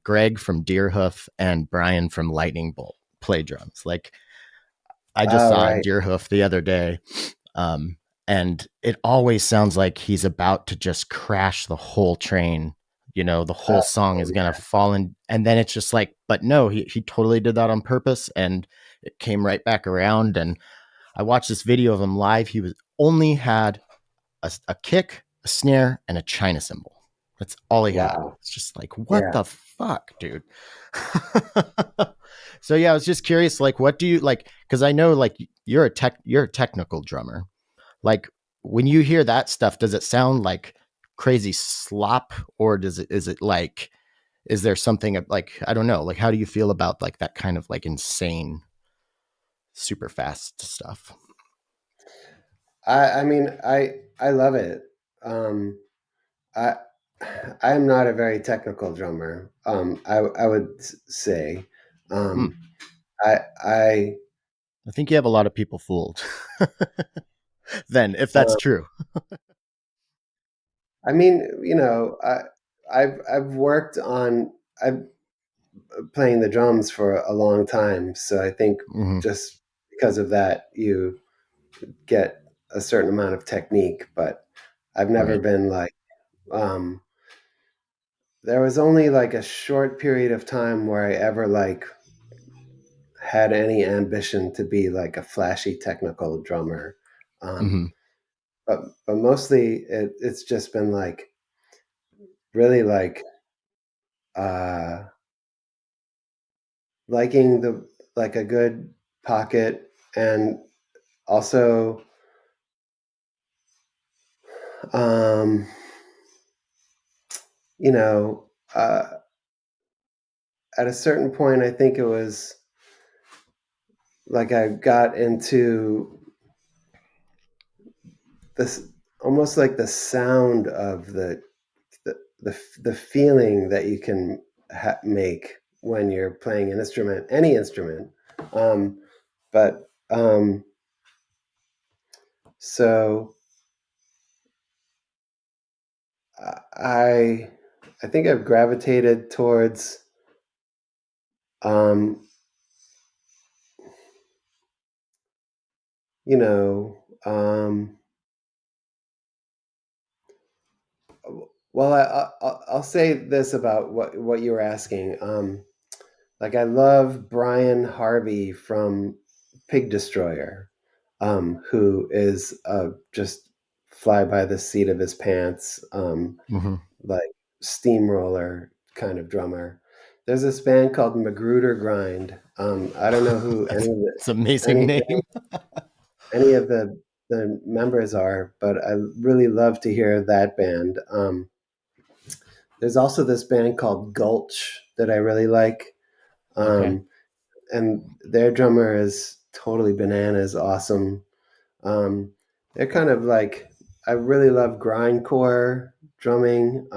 Greg from Deerhoof and Brian from Lightning Bolt play drums. Like I just Oh, saw right. Deerhoof the other day, and it always sounds like he's about to just crash the whole train. You know, the whole song is gonna fall in, and then it's just like, but no, he totally did that on purpose, and it came right back around. And I watched this video of him live. He was only had a kick, a snare, and a china cymbal. That's all he had. Wow. It's just like, what Yeah. the fuck, dude? So yeah, I was just curious, like, what do you like? Because I know, like, you're a technical drummer. Like, when you hear that stuff, does it sound like crazy slop, or is it like, is there something like, I don't know, like, how do you feel about like that kind of like insane, super fast stuff? I mean, I love it. Um, I I am not a very technical drummer. I would say, Hmm. um, I I think you have a lot of people fooled. Then, if that's uh, true. I mean, I've worked on I've playing the drums for a long time, so I think Hmm. just because of that, you get a certain amount of technique. But I've never Right. been like um, there was only like a short period of time where I ever like had any ambition to be like a flashy technical drummer. Um, Hmm. but mostly it's just been like really like uh, liking the like a good pocket, and also um, you know uh, at a certain point I think it was like I got into this almost like the sound of the feeling that you can make when you're playing an instrument, any instrument. Um, but so I I think I've gravitated towards um, you know well I'll say this about what you were asking. Like I love Brian Harvey from Pig Destroyer, who is just fly by the seat of his pants, Hmm. like steamroller kind of drummer. There's this band called Magruder Grind. I don't know who That's it's an amazing any name. any of the members are, but I really love to hear that band. There's also this band called Gulch that I really like. Okay. Um, and their drummer is totally bananas, awesome. Um, they're kind of like I really love grindcore drumming.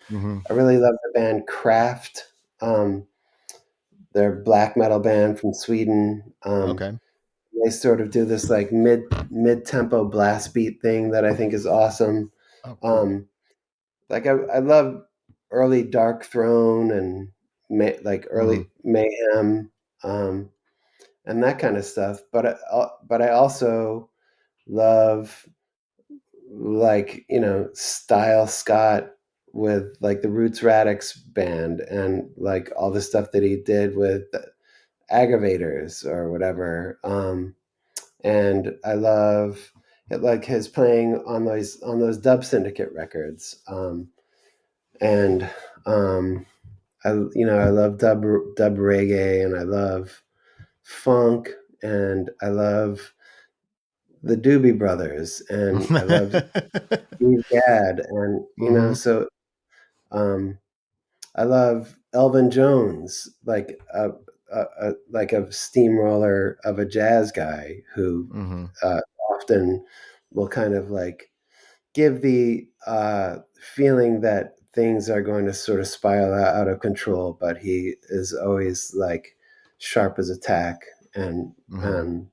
Hmm. I really love the band Kraft. Um, they're a black metal band from Sweden. Okay. They sort of do this like mid tempo blast beat thing that I think is awesome. Oh, cool. Um, like I love early Dark Throne and like Hmm. early Mayhem. Um, and that kind of stuff. But I also love like Style Scott with like the Roots Radix band and like all the stuff that he did with Aggravators or whatever. And I love it, like his playing on those Dub Syndicate records. And I love dub reggae, and I love funk, and I love the Doobie Brothers, and I love Steve Gadd, and Hmm. so um, I love Elvin Jones, like a steamroller of a jazz guy who Hmm. uh, often will kind of like give the feeling that things are going to sort of spiral out of control, but he is always like sharp as a tack, and Hmm. and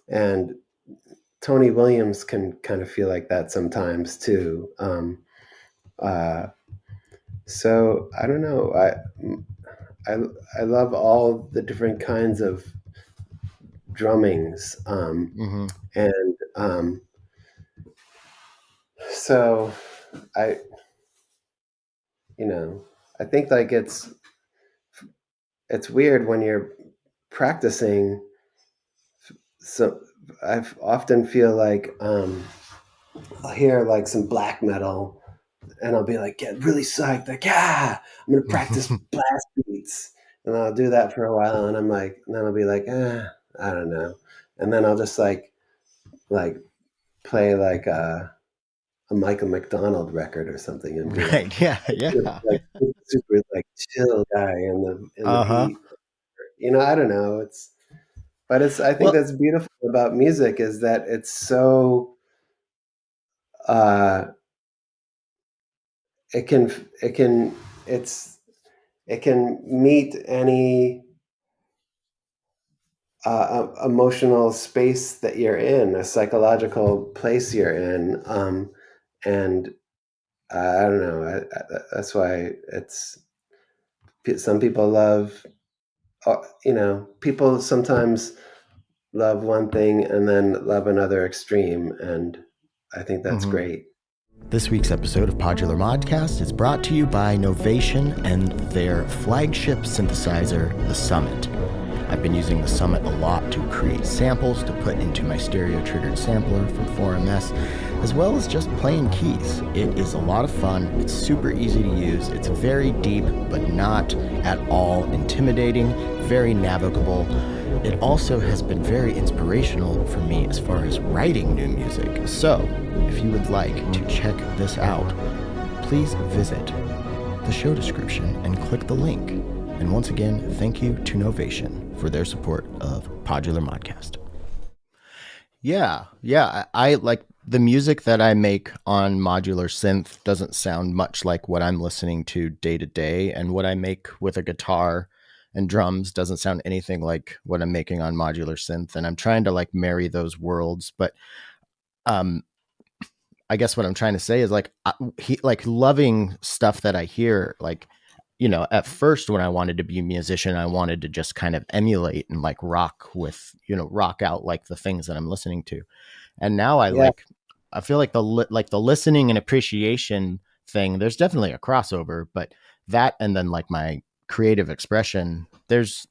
and Tony Williams can kind of feel like that sometimes too. Uh, so I don't know. I I love all the different kinds of drummings, Hmm. and So I, you know, I think like it's weird when you're practicing. So I often feel like I'll hear like some black metal, and I'll be like, get really psyched, like, yeah, I'm gonna practice blast beats, and I'll do that for a while, and I'm like, and then I'll be like, I don't know, and then I'll just like play like a Michael McDonald record or something, and be like, Right. Yeah. Yeah. like super like chill guy in the Uh-huh. beat. I don't know. I think Well, that's beautiful about music is that it's so uh, it can it can it's it can meet any emotional space that you're in, a psychological place you're in, and I don't know. That's why it's some people love. People sometimes love one thing and then love another extreme, and I think that's mhm. great. This week's episode of Modular Modcast is brought to you by Novation and their flagship synthesizer, the Summit. I've been using the Summit a lot to create samples to put into my stereo-triggered sampler from 4MS, as well as just playing keys. It is a lot of fun. It's super easy to use. It's very deep, but not at all intimidating, very navigable. It also has been very inspirational for me as far as writing new music. So, if you would like to check this out, please visit the show description and click the link. And once again, thank you to Novation for their support of Modular Modcast. Yeah, I like the music that I make on Modular Synth doesn't sound much like what I'm listening to day, and what I make with a guitar and drums doesn't sound anything like what I'm making on Modular Synth. And I'm trying to like marry those worlds, but um, I guess what I'm trying to say is like like loving stuff that I hear, like, at first when I wanted to be a musician, I wanted to just kind of emulate and like rock with, rock out like the things that I'm listening to. And now Yeah, I feel like the listening and appreciation thing, there's definitely a crossover, but that, and then like my creative expression, there's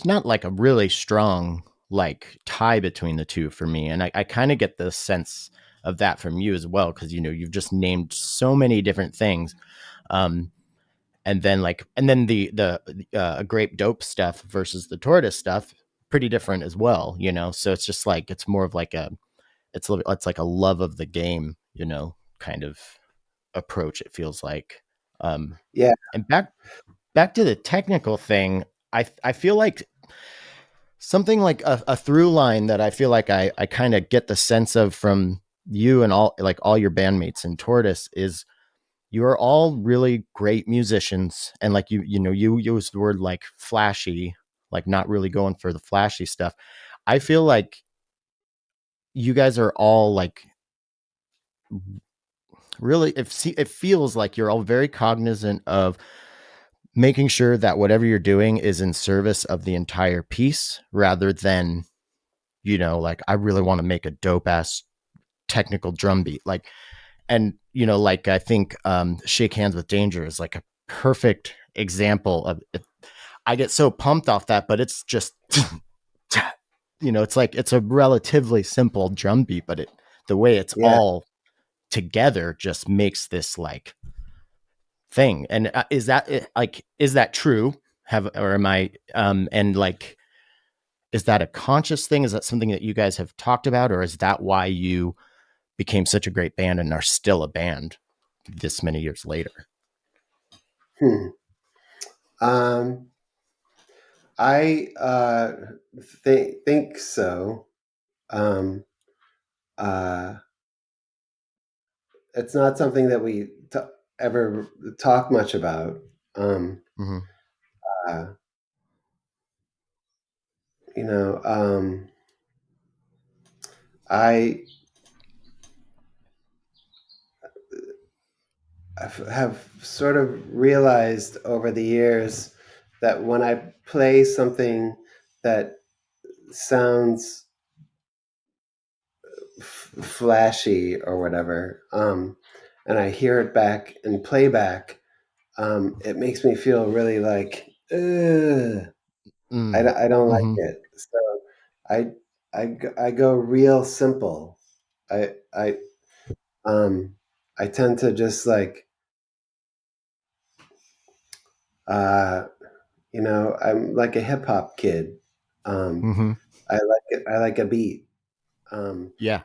not like a really strong like tie between the two for me. And I kind of get the sense of that from you as well, because you've just named so many different things. um and then the grape dope stuff versus the tortoise stuff, pretty different as well, so it's just like it's more of like it's like a love of the game, kind of approach, it feels like. yeah, And back to the technical thing, I feel like something like a through line that I feel like I kind of get the sense of from you and all your bandmates in Tortoise is you are all really great musicians, and like you use the word like flashy, like not really going for the flashy stuff. I feel like you guys are all like really, it feels like you're all very cognizant of making sure that whatever you're doing is in service of the entire piece, rather than like I really want to make a dope ass technical drum beat, like. And like I think Shake Hands with Danger is like a perfect example of it. I get so pumped off that, but it's just it's like it's a relatively simple drum beat, but the way it's yeah. all together just makes this like thing. And is that true? Have or am I and like is that a conscious thing? Is that something that you guys have talked about, or is that why you became such a great band and are still a band this many years later? Hmm. Um, I think so. Um, uh, it's not something that we ever talk much about. Um, Mm-hmm. uh, you know, I have sort of realized over the years that when I play something that sounds flashy or whatever, and I hear it back in playback, it makes me feel really like, ugh. Mm. I don't like Mm-hmm. it. So I I go real simple. I I um I tend to just like uh I'm like a hip hop kid. Um Mm-hmm. I like a beat. Um Yeah.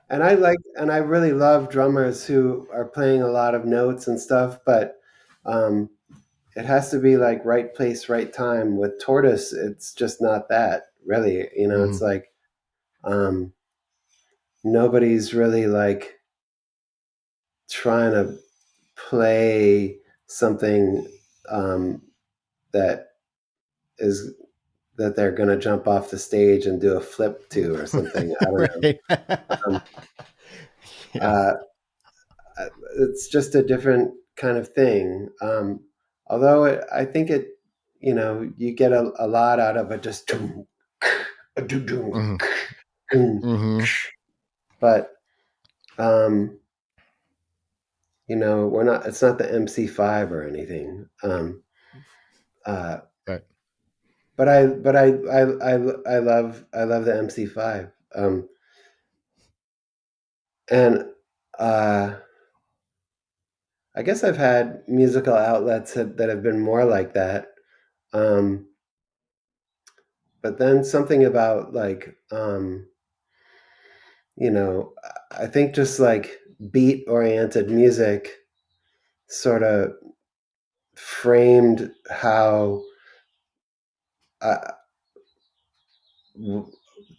and I really love drummers who are playing a lot of notes and stuff, but um it has to be like right place, right time. With Tortoise, it's just not that really. Mm-hmm. It's like um nobody's really like trying to play something um, that is that they're going to jump off the stage and do a flip to or something. I don't know. Right. Um, Yeah. uh, it's just a different kind of thing. Although I think you get a lot out of it just a Mm-hmm. doom, Mm-hmm. but um, we're not. It's not the MC5 or anything. Uh, Right. I love the MC5. And uh, I guess I've had musical outlets that have been more like that. Um, but then something about like you know, I think just like beat oriented music sort of framed how uh,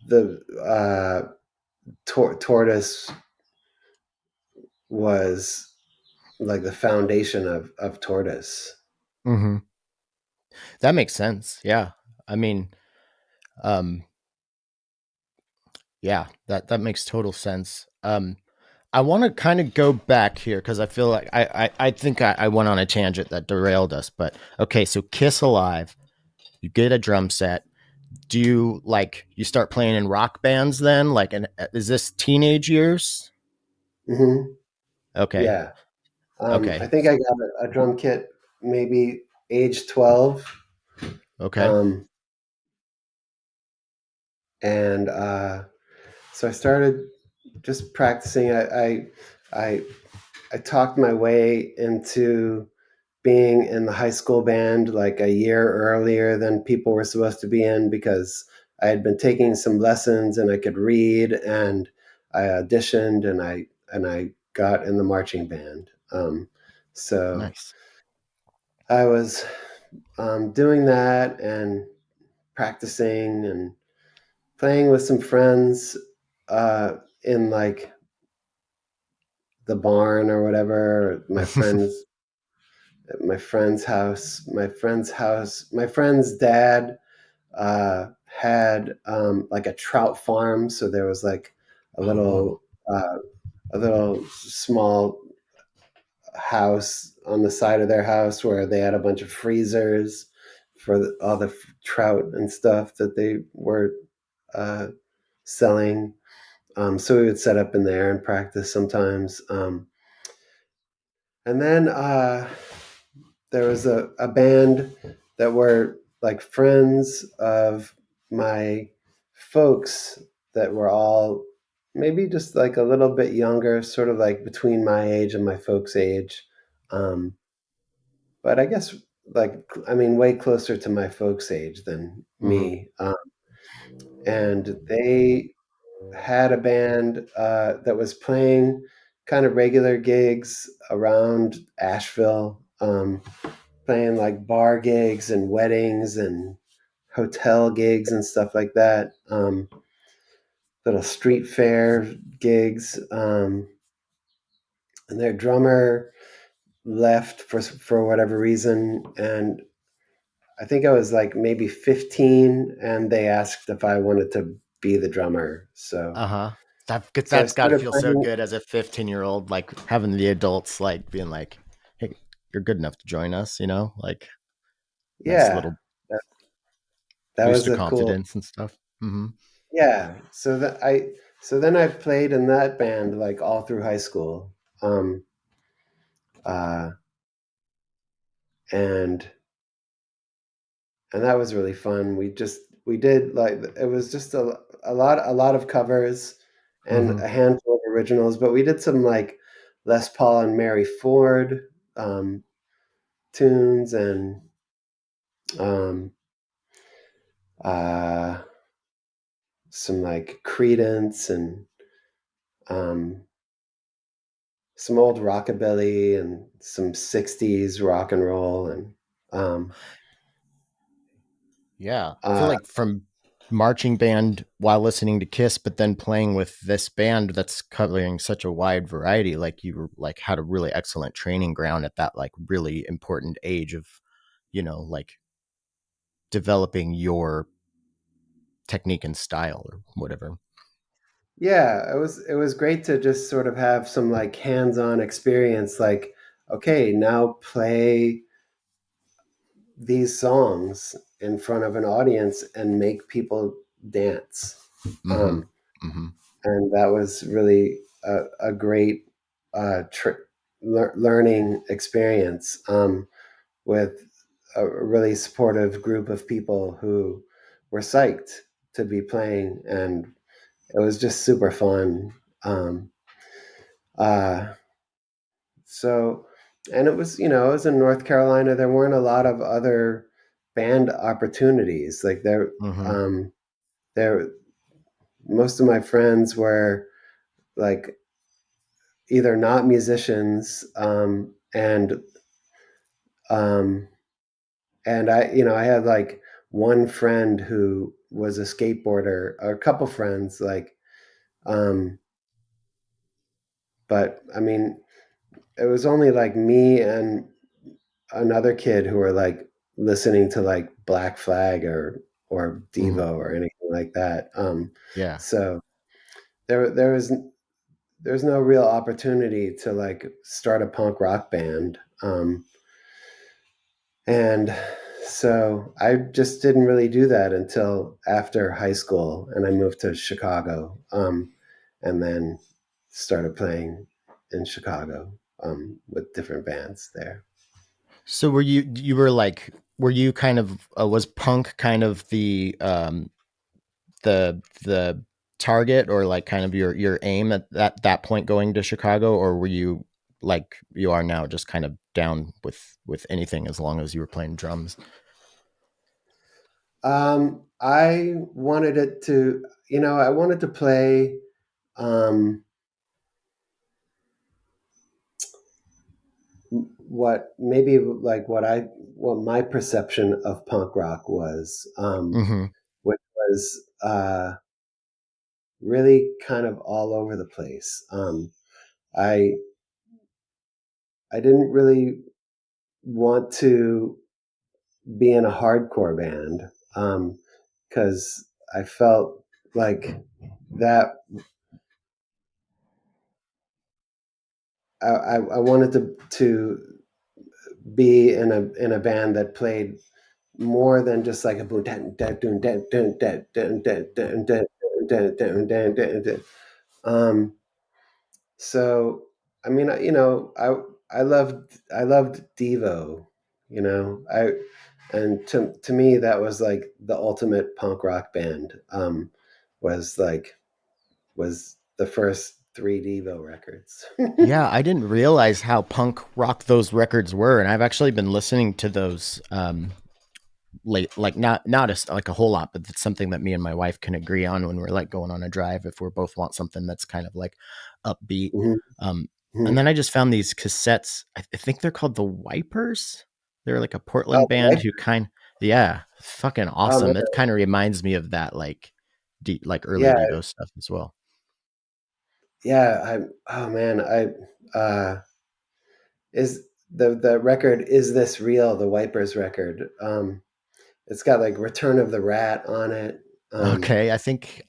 the tortoise was like the foundation of tortoise. Mm-hmm. That makes sense. Yeah. I mean, um, yeah, that makes total sense. I want to kind of go back here because I feel like I think I went on a tangent that derailed us. But okay, so Kiss Alive, you get a drum set. Do you like you start playing in rock bands then? Like, is this teenage years? Hmm. Okay, Yeah. I okay, think I got a drum kit maybe age 12. okay. Um, and so I started just practicing. I, I talked my way into being in the high school band like a year earlier than people were supposed to be in because I had been taking some lessons and I could read, and I auditioned and I got in the marching band. So Nice. I was doing that and practicing and playing with some friends in like the barn or whatever. My friend's dad had like a trout farm, so there was like a Oh, whoa. uh, a little small house on the side of their house where they had a bunch of freezers for all the trout and stuff that they were uh, selling. So we would set up in there and practice sometimes. And then there was a band that were like friends of my folks that were all maybe just like a little bit younger, sort of like between my age and my folks' age. Um, but I guess I mean way closer to my folks' age than Hmm. me. And they had a band that was playing kind of regular gigs around Asheville, playing like bar gigs and weddings and hotel gigs and stuff like that. Little street fair gigs. And their drummer left for whatever reason, and I think I was like maybe 15, and they asked if I wanted to be the drummer. Uh huh. So I That's got to started feel so playing. good as a 15-year-old, like having the adults like being like, "Hey, you're good enough to join us," like nice Yeah, little that, that boost was of a cool. confidence and stuff. Hmm. Yeah. So that I so then I've played in that band like all through high school. Um, uh, and and that was really fun. We did like it was just a lot of covers and Mm-hmm. a handful of originals, but we did some like Les Paul and Mary Ford um, tunes and um, uh, some like Credence and um, some old rockabilly and some '60s rock and roll and um, Yeah, I feel uh, like from marching band while listening to Kiss, but then playing with this band that's covering such a wide variety, like you were like had a really excellent training ground at that like really important age of, like developing your technique and style or whatever. yeah, it was great to just sort of have some like hands-on experience. Like, okay, now play these songs in front of an audience and make people dance. Mm-hmm. Um, Mm-hmm. and that was really a great learning experience with a really supportive group of people who were psyched to be playing, and it was just super fun. Um, uh, so, and it was in North Carolina. There weren't a lot of other band opportunities. Like Mm-hmm. um, there, most of my friends were like either not musicians, um, and I had like one friend who was a skateboarder, or a couple friends, like, um, but I mean, it was only like me and another kid who were like listening to like Black Flag or Mm-hmm. Devo or anything like that. Yeah. So there was no real opportunity to like start a punk rock band. And so I just didn't really do that until after high school, and I moved to Chicago, and then started playing in Chicago with different bands there. So you were like were you kind of was punk kind of the target or like kind of your aim at that point going to Chicago, or were you like you are now just kind of down with anything as long as you were playing drums? I wanted it to, I wanted to play um, what maybe like what my perception of punk rock was, Mm-hmm. which was really kind of all over the place. I I didn't really want to be in a hardcore band because I felt like that I wanted to be in a band that played more than just like a boom dun dun dun dun dun dun dun dun dun dun dun dun dun dun dun. Um, so I mean, I loved Devo, I and to me that was like the ultimate punk rock band. Was like was the first three Devo records. Yeah, I didn't realize how punk rock those records were, and I've actually been listening to those late, like not like a whole lot, but it's something that me and my wife can agree on when we're like going on a drive if we both want something that's kind of like upbeat. Mhm, Um, and mhm. then I just found these cassettes. I think they're called the Wipers. They're like a Oh, Portland band right. who yeah, fucking Oh man, awesome. It kind of reminds me of that like early yeah, Devo stuff as well. yeah. Oh man, is the record "Is This Real?" The Wipers record. It's got like "Return of the Rat" on it. Um, Okay, I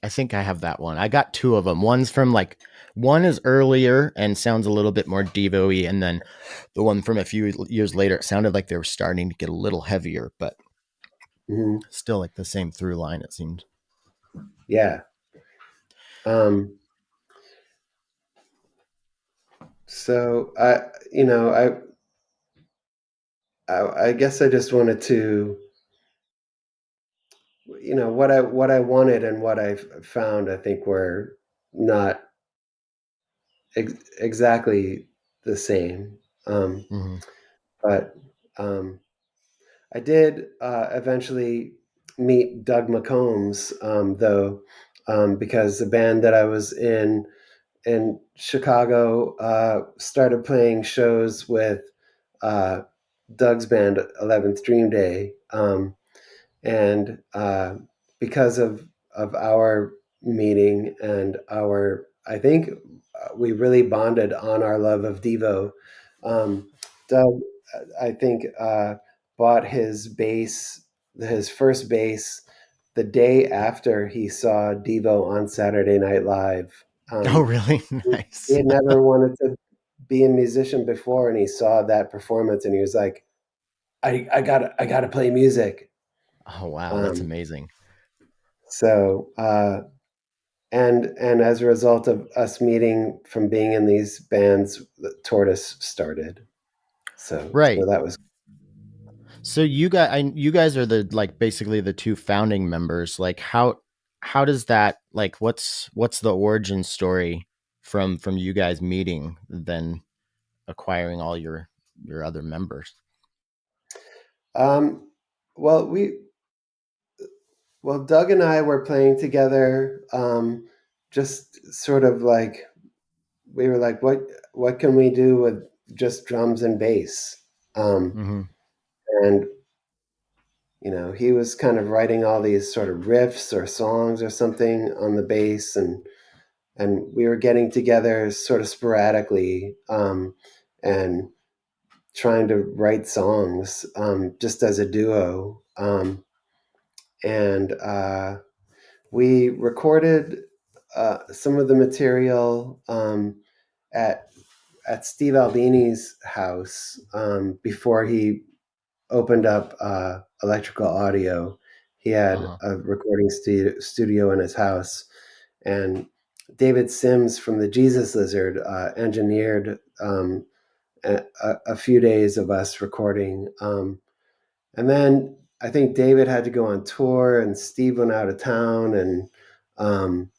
think I have that one. I got two of them. One's from like one is earlier and sounds a little bit more Devo-y, and then the one from a few years later, it sounded like they were starting to get a little heavier, but mhm, still like the same through line. It seemed. yeah. Um, So you know, I guess I just wanted to, what I wanted and what I found. I think were not exactly the same. Um, Hmm. but um, I did eventually meet Doug McCombs, though, because the band that I was in Chicago started playing shows with uh, Doug's band, 11th Dream Day. And because of our meeting and our, I think we really bonded on our love of Devo. Doug, I think, bought his first bass, the day after he saw Devo on Saturday Night Live. Oh, Um, really? he Nice. had never wanted to be a musician before, and he saw that performance, and he was like, I gotta play music." Oh, wow, that's Um, amazing. so, and as a result of us meeting from being in these bands, the Tortoise started. So Right. that was. So you guys are the like basically the two founding members. Like how does that like what's the origin story from you guys meeting then acquiring all your other members? Um, well, Doug and I were playing together. Just sort of like we were like, what can we do with just drums and bass? Um, Hmm. and he was kind of writing all these sort of riffs or songs or something on the bass, and we were getting together sort of sporadically, and trying to write songs, just as a duo. And we recorded some of the material at Steve Albini's house before he opened up electrical audio. He had Uh-huh. a recording studio in his house, and David Sims from the Jesus Lizard engineered a few days of us recording. And then I think David had to go on tour, and Steve went out of town, and um,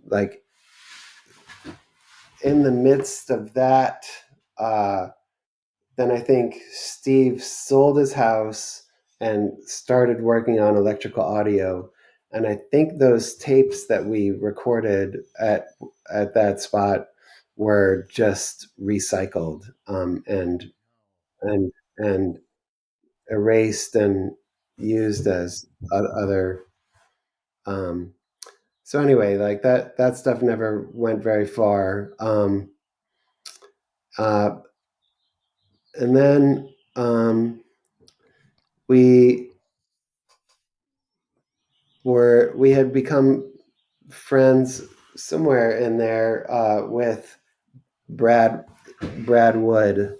like in the midst of that, uh, then I think Steve sold his house and started working on electrical audio. And I think those tapes that we recorded at that spot were just recycled, and and erased and used as other. Um, so anyway, like that stuff never went very far. Uh, and then we we had become friends somewhere in there with Brad Brad Wood,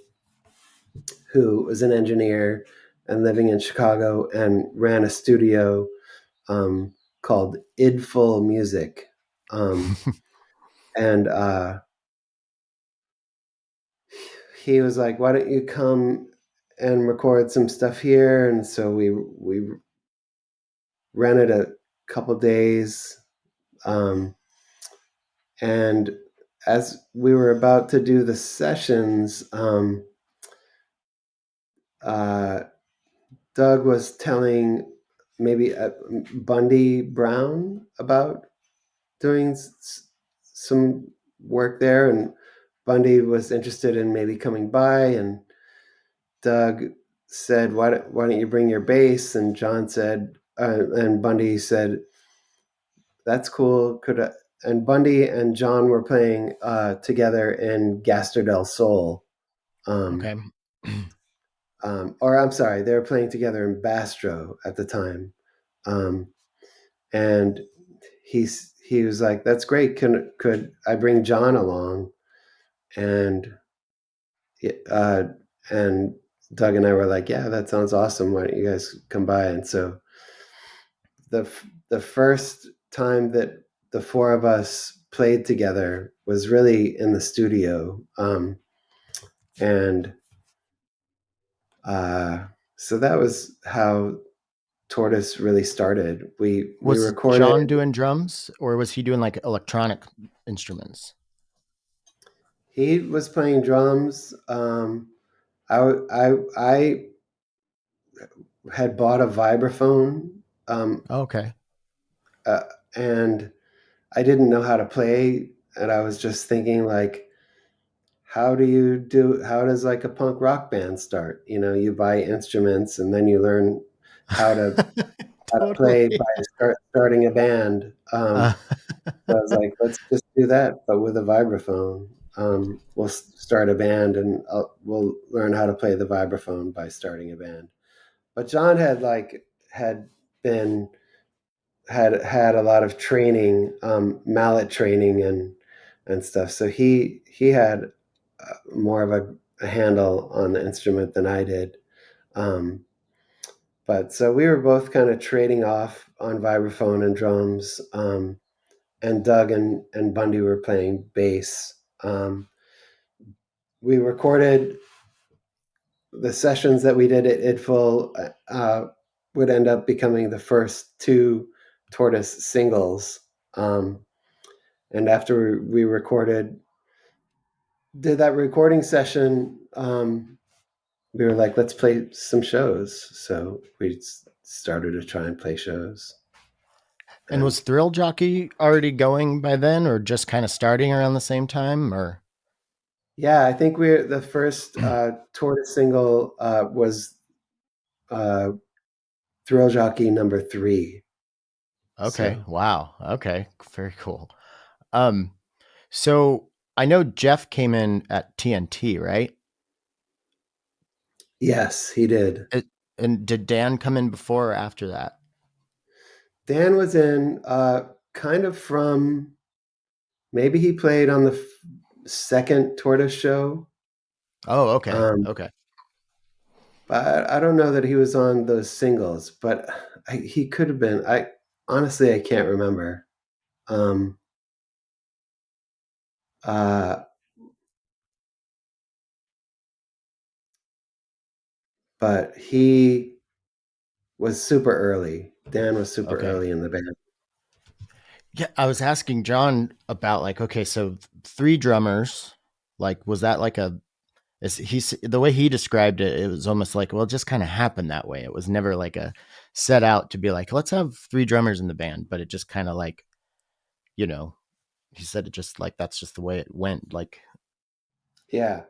who was an engineer and living in Chicago and ran a studio um, called Idful Music, and he was like, "Why don't you come and record some stuff here?" And so we rented a couple days, um, and as we were about to do the sessions, uh, Doug was telling maybe Bundy Brown about doing some work there, and Bundy was interested in maybe coming by, and Doug said, why don't you bring your bass?" And John said, and Bundy said, "That's cool. Could I?" And Bundy and John were playing together in Gaster del Sol. Um, Okay. or I'm sorry, they were playing together in Bastro at the time. Um, and he was like, "That's great. Could I bring John along?" And uh, and Doug and I were like, "Yeah, that sounds awesome. Why don't you guys come by?" And so the first time that the four of us played together was really in the studio, and uh, so that was how Tortoise really started. We Was recorded. John doing drums or was he doing like electronic instruments? He was playing drums. I had bought a vibraphone, um, Okay. uh, and I didn't know how to play, and I was just thinking like, how does like a punk rock band start? You know, you buy instruments and then you learn how to play Totally. by starting a band. Uh, So I was like, let's just do that, but with a vibraphone. We'll start a band and we'll learn how to play the vibraphone by starting a band. But John had been had a lot of training, mallet training and stuff. So he had more of a handle on the instrument than I did. Um, but so we were both kind of trading off on vibraphone and drums. And Doug and Bundy were playing bass. We recorded the sessions that we did at Idful, would end up becoming the first two Tortoise singles. Um, and after we did that recording session, we were like, let's play some shows. So we started to try and play shows. and And was Thrill Jockey already going by then or just kind of starting around the same time or? yeah, I think we're the first Tortoise single was uh, Thrill Jockey number 3. Okay. So Wow. Okay. Very cool. Um, so I know Jeff came in at TNT, right? yes, he did. It, and did Dan come in before or after that? Dan was in kind of from maybe he played on the second Tortoise show. Oh, okay. Um, Okay. but I don't know that he was on those singles, but he could have been. I honestly I can't remember. Um, uh, but he was super early. Dan was super Okay. early in the band. Yeah, I was asking John about like, okay, so three drummers, like, was that like a, is he's the way he described it, it was almost like, well, it just kind of happened that way. It was never like a set out to be like, let's have three drummers in the band, but it just kind of like, you know, he said it just like, that's just the way it went. Like, Yeah.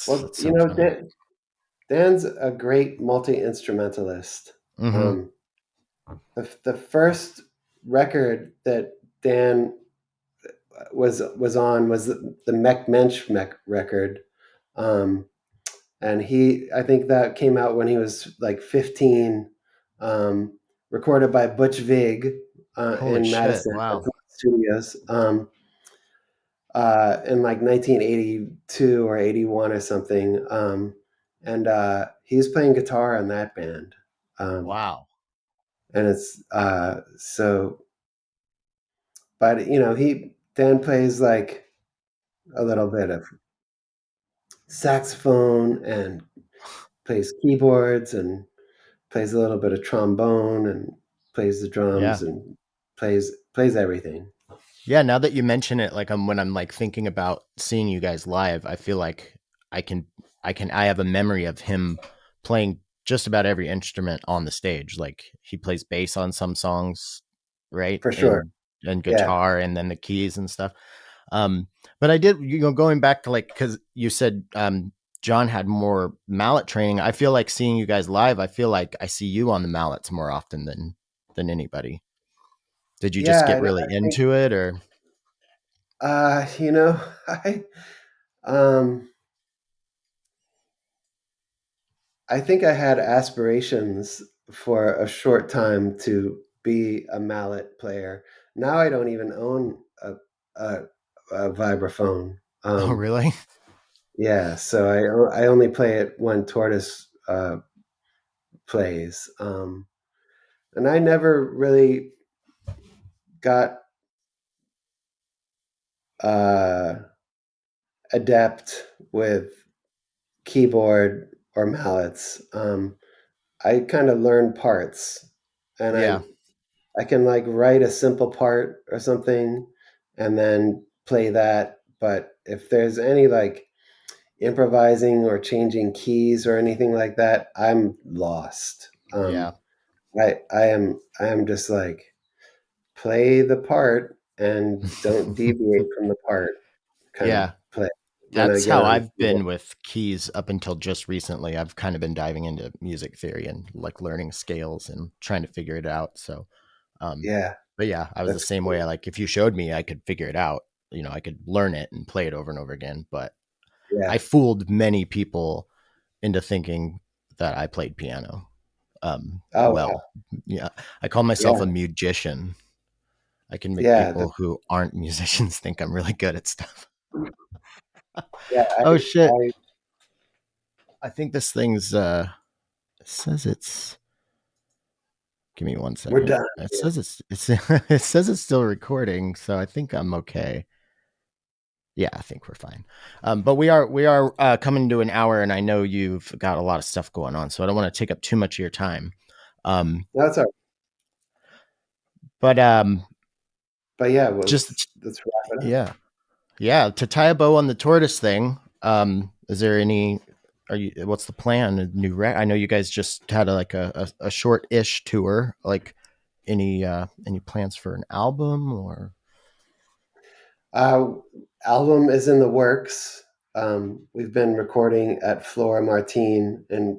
Well, that's you so know, funny. Dan's a great multi instrumentalist. Mm-hmm. Um, the first record that Dan was on was the Mech Mensch Mech record, um, and I think that came out when he was like 15, um, recorded by Butch Vig Holy in shit. Madison Wow. Studios in like 1982 or 81 or something, and he was playing guitar in that band, um, Wow. and it's so. But you know, he Dan plays like a little bit of saxophone and plays keyboards and plays a little bit of trombone and plays the Yeah. drums and plays everything. Yeah, now that you mention it, like when I'm like thinking about seeing you guys live, I feel like I can I have a memory of him playing just about every instrument on the stage. Like he plays bass on some songs, right? For sure. And Yeah. guitar and then the keys and stuff. But I did, going back to like, cause you said John had more mallet training. I feel like seeing you guys live, I feel like I see you on the mallets more often than anybody. Did you just Yeah, get I really think into it or? you know, um I think I had aspirations for a short time to be a mallet player. Now I don't even own a, a vibraphone. Oh, really? Yeah, so I only play it when Tortoise plays, and I never really got uh, adept with keyboard or mallets. I kind of learn parts, and Yeah. I can like write a simple part or something, and then play that. But if there's any like improvising or changing keys or anything like that, I'm lost. Yeah. I am just like play the part and don't deviate from the part kind of Yeah. play. Then I That's get how on the I've keyboard. been with keys up until just recently. I've kind of been diving into music theory and like learning scales and trying to figure it out. So, um, Yeah, but yeah, I was the that's same way. cool. Like if you showed me, I could figure it out. I could learn it and play it over and over again. But I Yeah. fooled many people into thinking that I played piano. Oh wow. Well, yeah, I call myself a Yeah. musician. I can make Yeah. The, people who aren't musicians think I'm really good at stuff. yeah. Oh shit. I I think this thing's it says it's give me one we're second. done. It Yeah. says it's it says it's still recording, so I think I'm okay. Yeah, I think we're fine. But we are coming to an hour, and I know you've got a lot of stuff going on, so I don't want to take up too much of your time. Um, That's all right. but But yeah, just let's wrap it up. yeah, yeah. To tie a bow on the tortoise thing, is there any? Are you? What's the plan? A new I know you guys just had a short-ish tour. Like any plans for an album or? Uh, Album is in the works. We've been recording at Flora Martine in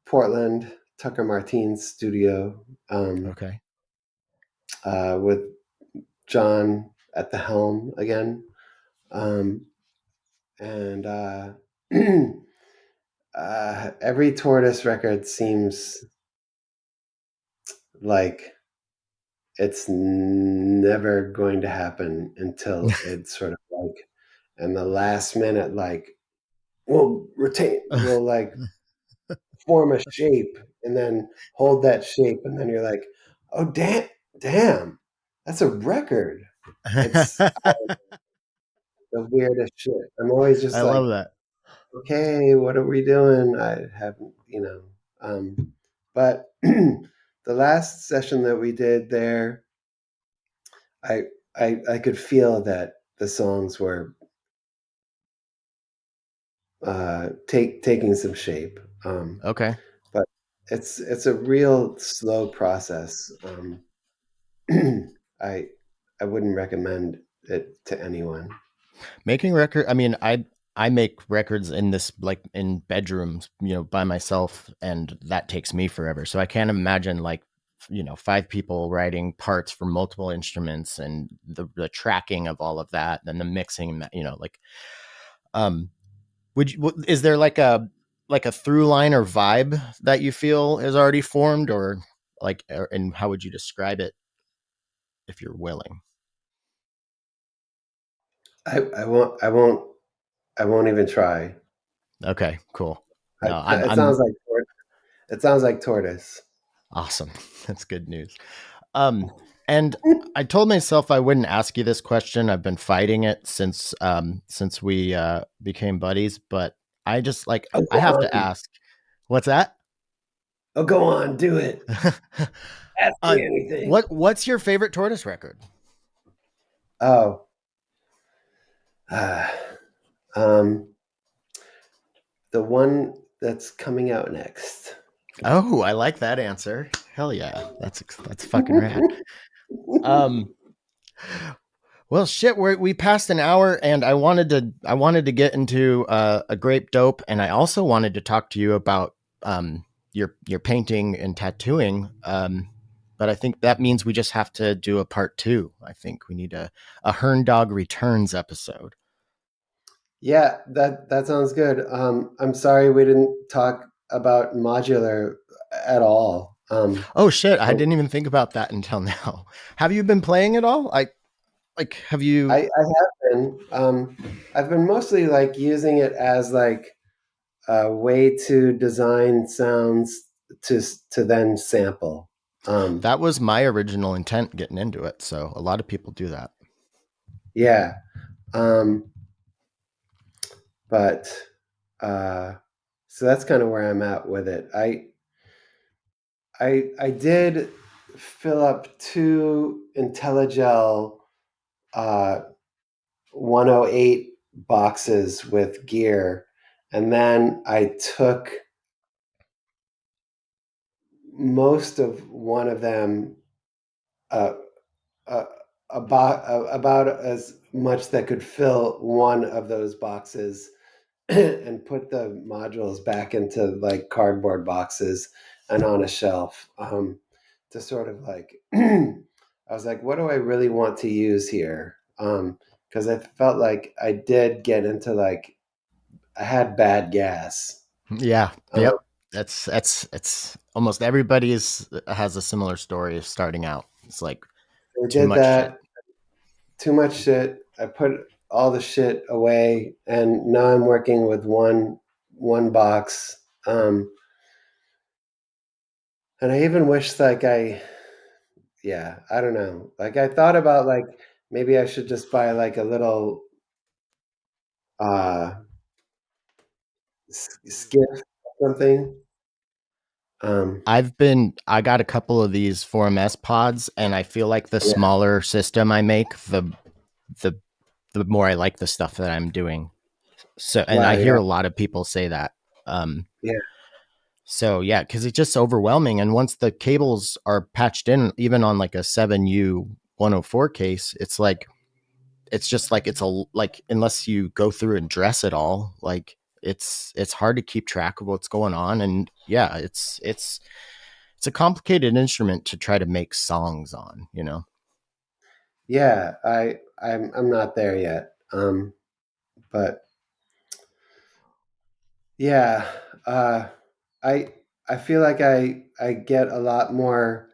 Portland, Tucker Martine's studio, Okay. with John at the helm again. Um, and every Tortoise record seems like it's never going to happen until it's sort of like, and the last minute, like, we'll like form a shape and then hold that shape. And then you're like, oh, damn, that's a record. It's the weirdest shit. I'm always I just like, love that. okay, what are we doing? I haven't, but the last session that we did there, I, I could feel that the songs were taking some shape. Okay. But it's a real slow process. I I wouldn't recommend it to anyone. Making record. I mean, I make records in this like in bedrooms, by myself, and that takes me forever. So I can't imagine like five people writing parts for multiple instruments and the tracking of all of that, and the mixing. Like um, is there like a through line or vibe that you feel is already formed, or and how would you describe it if you're willing? I won't even try. Okay, cool. I, No, I'm it I'm sounds like it sounds like tortoise. awesome. That's good news. Um, and I told myself I wouldn't ask you this question. I've been fighting it since we became buddies, but I just like Oh, I go have to on. ask. What's that? Oh, go on. Do it. Ask uh, me anything. what's your favorite Tortoise record? Oh, uh, um, the one that's coming out next. Oh, I like that answer. Hell yeah, that's fucking rad. Um, Well, shit, we passed an hour, and I wanted to get into a grape dope, and I also wanted to talk to you about your painting and tattooing. But I think that means we just have to do a part two. I think we need a Herndog Returns episode. Yeah, that sounds good. I'm sorry we didn't talk about modular at all. Oh shit, I But didn't even think about that until now. Have you been playing at all? Have you? I have been. I've been mostly like using it as like a way to design sounds to to then sample. Um, That was my original intent getting into it. So a lot of people do that. Yeah. Um, but uh, so that's kind of where I'm at with it. I did fill up two IntelliGel 108 boxes with gear, and then I took most of one of them, uh, uh, about as much that could fill one of those boxes, and put the modules back into like cardboard boxes and on a shelf, to sort of like I was like, what do I really want to use here? Because I felt like I did get into like I had bad gas. Yeah. Um, Yep. That's it's almost everybody is has a similar story of starting out. It's like I too did much shit. that, too much shit. I put all the shit away, and now I'm working with one box. And I even wish like yeah, I don't know. Like I thought about like maybe I should just buy like a little uh skiff or something. Um, I got a couple of these 4MS pods, and I feel like the yeah, smaller system I make, the the more I like the stuff that I'm doing. So, and I wow, hear yeah, a lot of people say that. Um, yeah, so yeah, because it's just overwhelming. And once the cables are patched in, even on like a 7U 104 case, it's just like it's a like unless you go through and dress it all, like it's hard to keep track of what's going on. And yeah, it's a complicated instrument to try to make songs on, you know. yeah. I'm not there yet. But yeah, uh, I I feel like I get a lot more.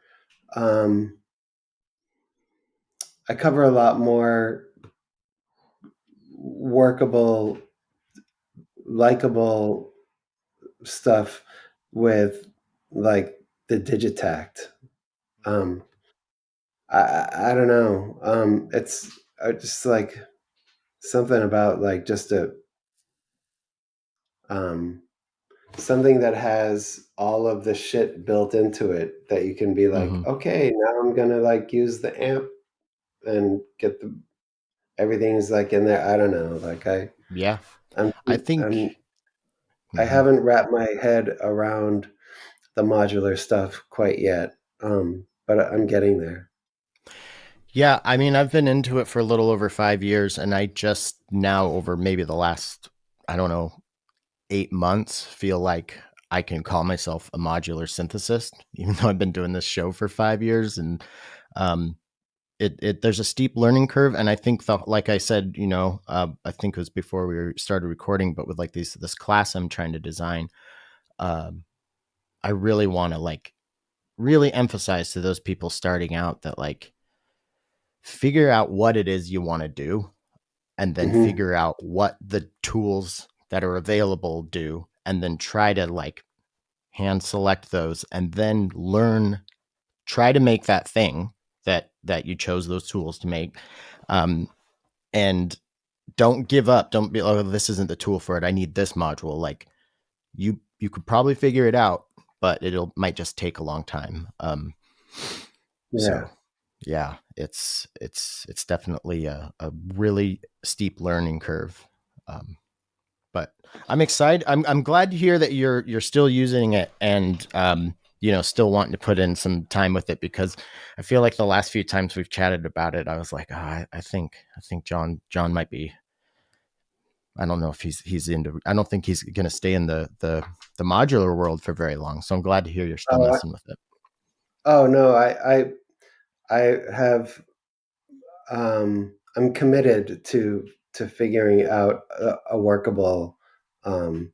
Um, I cover a lot more workable, likable stuff with like the Digitact. Um, I don't know. It's just like something about like just a um, something that has all of the shit built into it that you can be like, Mm-hmm. okay, now I'm gonna like use the amp and get the everything's like in there. I don't know. Like Yeah, I'm I think. I'm I Mhm. haven't wrapped my head around the modular stuff quite yet. But I'm getting there. Yeah, I mean, I've been into it for a little over 5 years, and I just now, over maybe the last, I don't know, 8 months, feel like I can call myself a modular synthesist, even though I've been doing this show for 5 years. And um, there's a steep learning curve, and I think like I said, I think it was before we started recording, but with like this class I'm trying to design, um, I really want to like really emphasize to those people starting out that like figure out what it is you want to do, and then Hmm. figure out what the tools that are available do, and then try to like hand select those, and then learn, try to make that thing that you chose those tools to make. um, and don't give up, don't be, oh, this isn't the tool for it, I need this module. Like you could probably figure it out, but it'll might just take a long time. Yeah. So yeah, it's definitely a really steep learning curve. Um, but I'm excited. I'm glad to hear that you're still using it, and still wanting to put in some time with it, because I feel like the last few times we've chatted about it, I was like, I think John might be. I don't know if he's into. I don't think he's going to stay in the modular world for very long. So I'm glad to hear you're still Oh, messing with it. oh no, I have I'm committed to figuring out a workable um,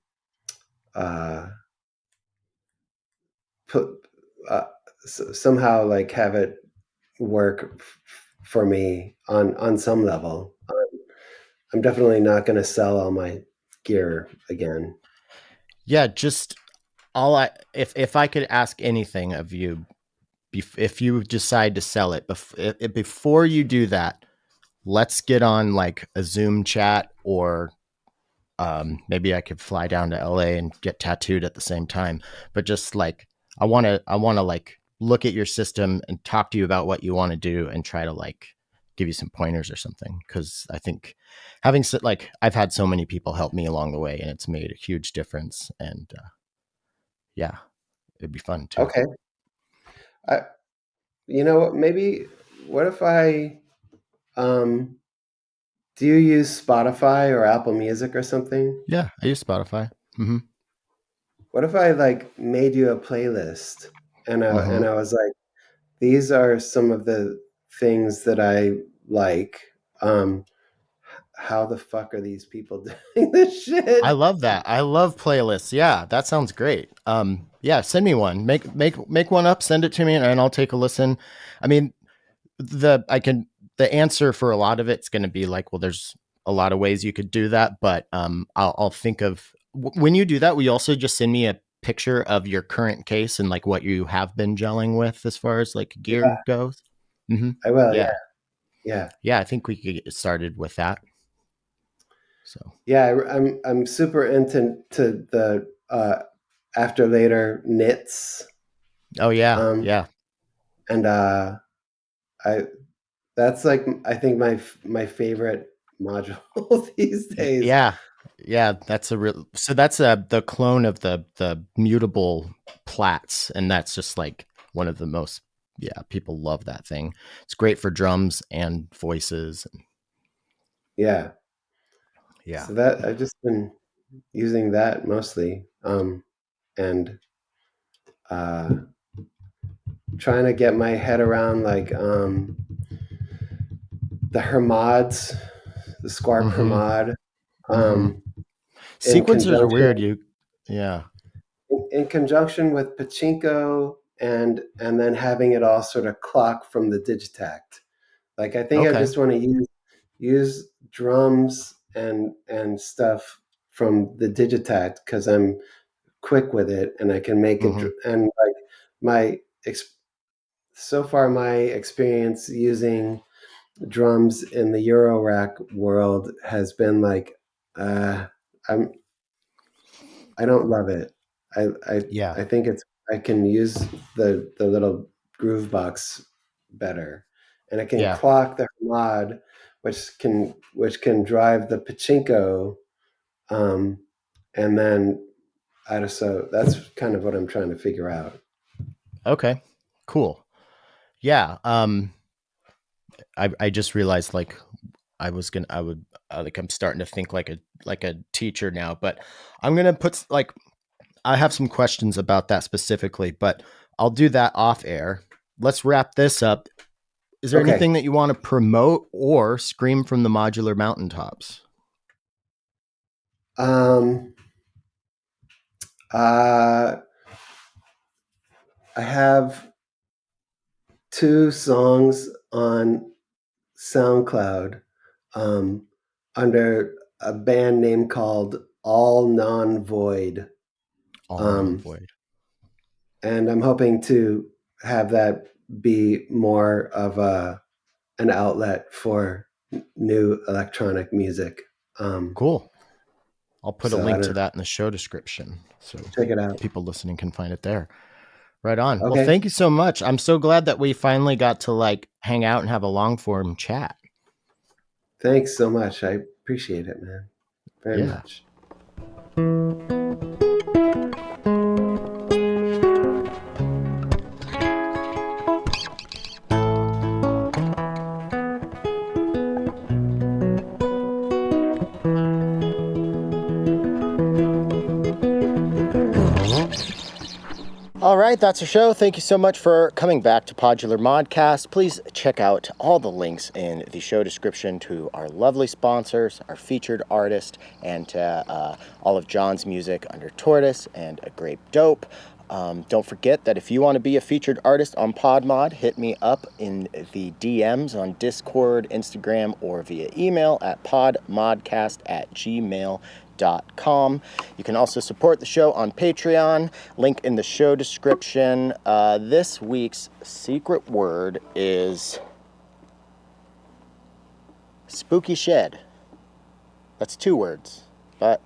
uh, put somehow like have it work for me on some level. I'm definitely not going to sell all my gear again. Yeah, just all I if I could ask anything of you, if you decide to sell it, before you do that, let's get on like a Zoom chat, or maybe I could fly down to LA and get tattooed at the same time. But just like I want to like look at your system and talk to you about what you want to do and try to like give you some pointers or something, because I think like I've had so many people help me along the way and it's made a huge difference. And yeah, it'd be fun too. Okay. I, you know what? Maybe what if I um do you use Spotify or Apple Music or something? Yeah, I use Spotify. Mm-hmm. What if I like made you a playlist Mm-hmm. and I was like, these are some of the things that I like. Um, how the fuck are these people doing this I shit? love that. I love playlists. Yeah, that sounds great. Yeah, send me one. Make one up. Send it to me, and I'll take a listen. I mean, the answer for a lot of it's going to be like, well, there's a lot of ways you could do that, but I'll think of when you do that. Will you also just send me a picture of your current case and like what you have been gelling with as far as like Yeah, gear goes? Mm-hmm. I will. Yeah, Yeah, yeah, yeah. I think we could get started with that. So, yeah. I'm super into the after later knits. oh yeah, Um, yeah. and I that's like I think my favorite module these days. Yeah. Yeah, that's a real so that's the clone of the mutable plats, and that's just like one of the most, yeah, people love that thing. It's great for drums and voices. Yeah. Yeah. So that I've just been using that mostly, and uh, trying to get my head around like the Hermods, the Squarp Mhm. Hermod, Mhm. um, in Sequencers are conjunction weird. Yeah. in conjunction with pachinko, and then having it all sort of clock from the digitact. Like I think I Okay. just want to use drums and stuff from the digitact because I'm quick with it and I can make it Mhm. and like my so far my experience using drums in the Eurorack world has been like uh I'm I don't love it. I I Yeah. I think it's I can use the little groove box better. And I can Yeah. clock the mod which can drive the pachinko, um and then I just so that's kind of what I'm trying to figure out. Okay. Cool. Yeah. I just realized like I would like I'm starting to think like a teacher now, but I'm gonna put like I have some questions about that specifically, but I'll do that off air. Let's wrap this up. Is there Okay. anything that you want to promote or scream from the modular mountaintops? Um uh I have two songs on SoundCloud, um, under a band name called All Non Void. All non Um, void. and I'm hoping to have that be more of an outlet for new electronic music. Um, Cool. I'll put a so I link don't to know. that in the show description so Check it out. people listening can find it there. Right on. Well, Okay. thank you so much. I'm so glad that we finally got to like hang out and have a long form chat. Thanks so much. I appreciate it, man. Very Yeah. much. All right, that's our show. Thank you so much for coming back to Podular Modcast. Please check out all the links in the show description to our lovely sponsors, our featured artist, and to all of John's music under Tortoise and a Grape Dope. Don't forget that if you want to be a featured artist on PodMod, hit me up in the DMs on Discord, Instagram, or via email at podmodcast@gmail.com. You can also support the show on Patreon, link in the show description. This week's secret word is Spooky shed. That's 2 words, but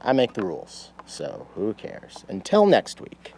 I make the rules, so who cares? Until next week.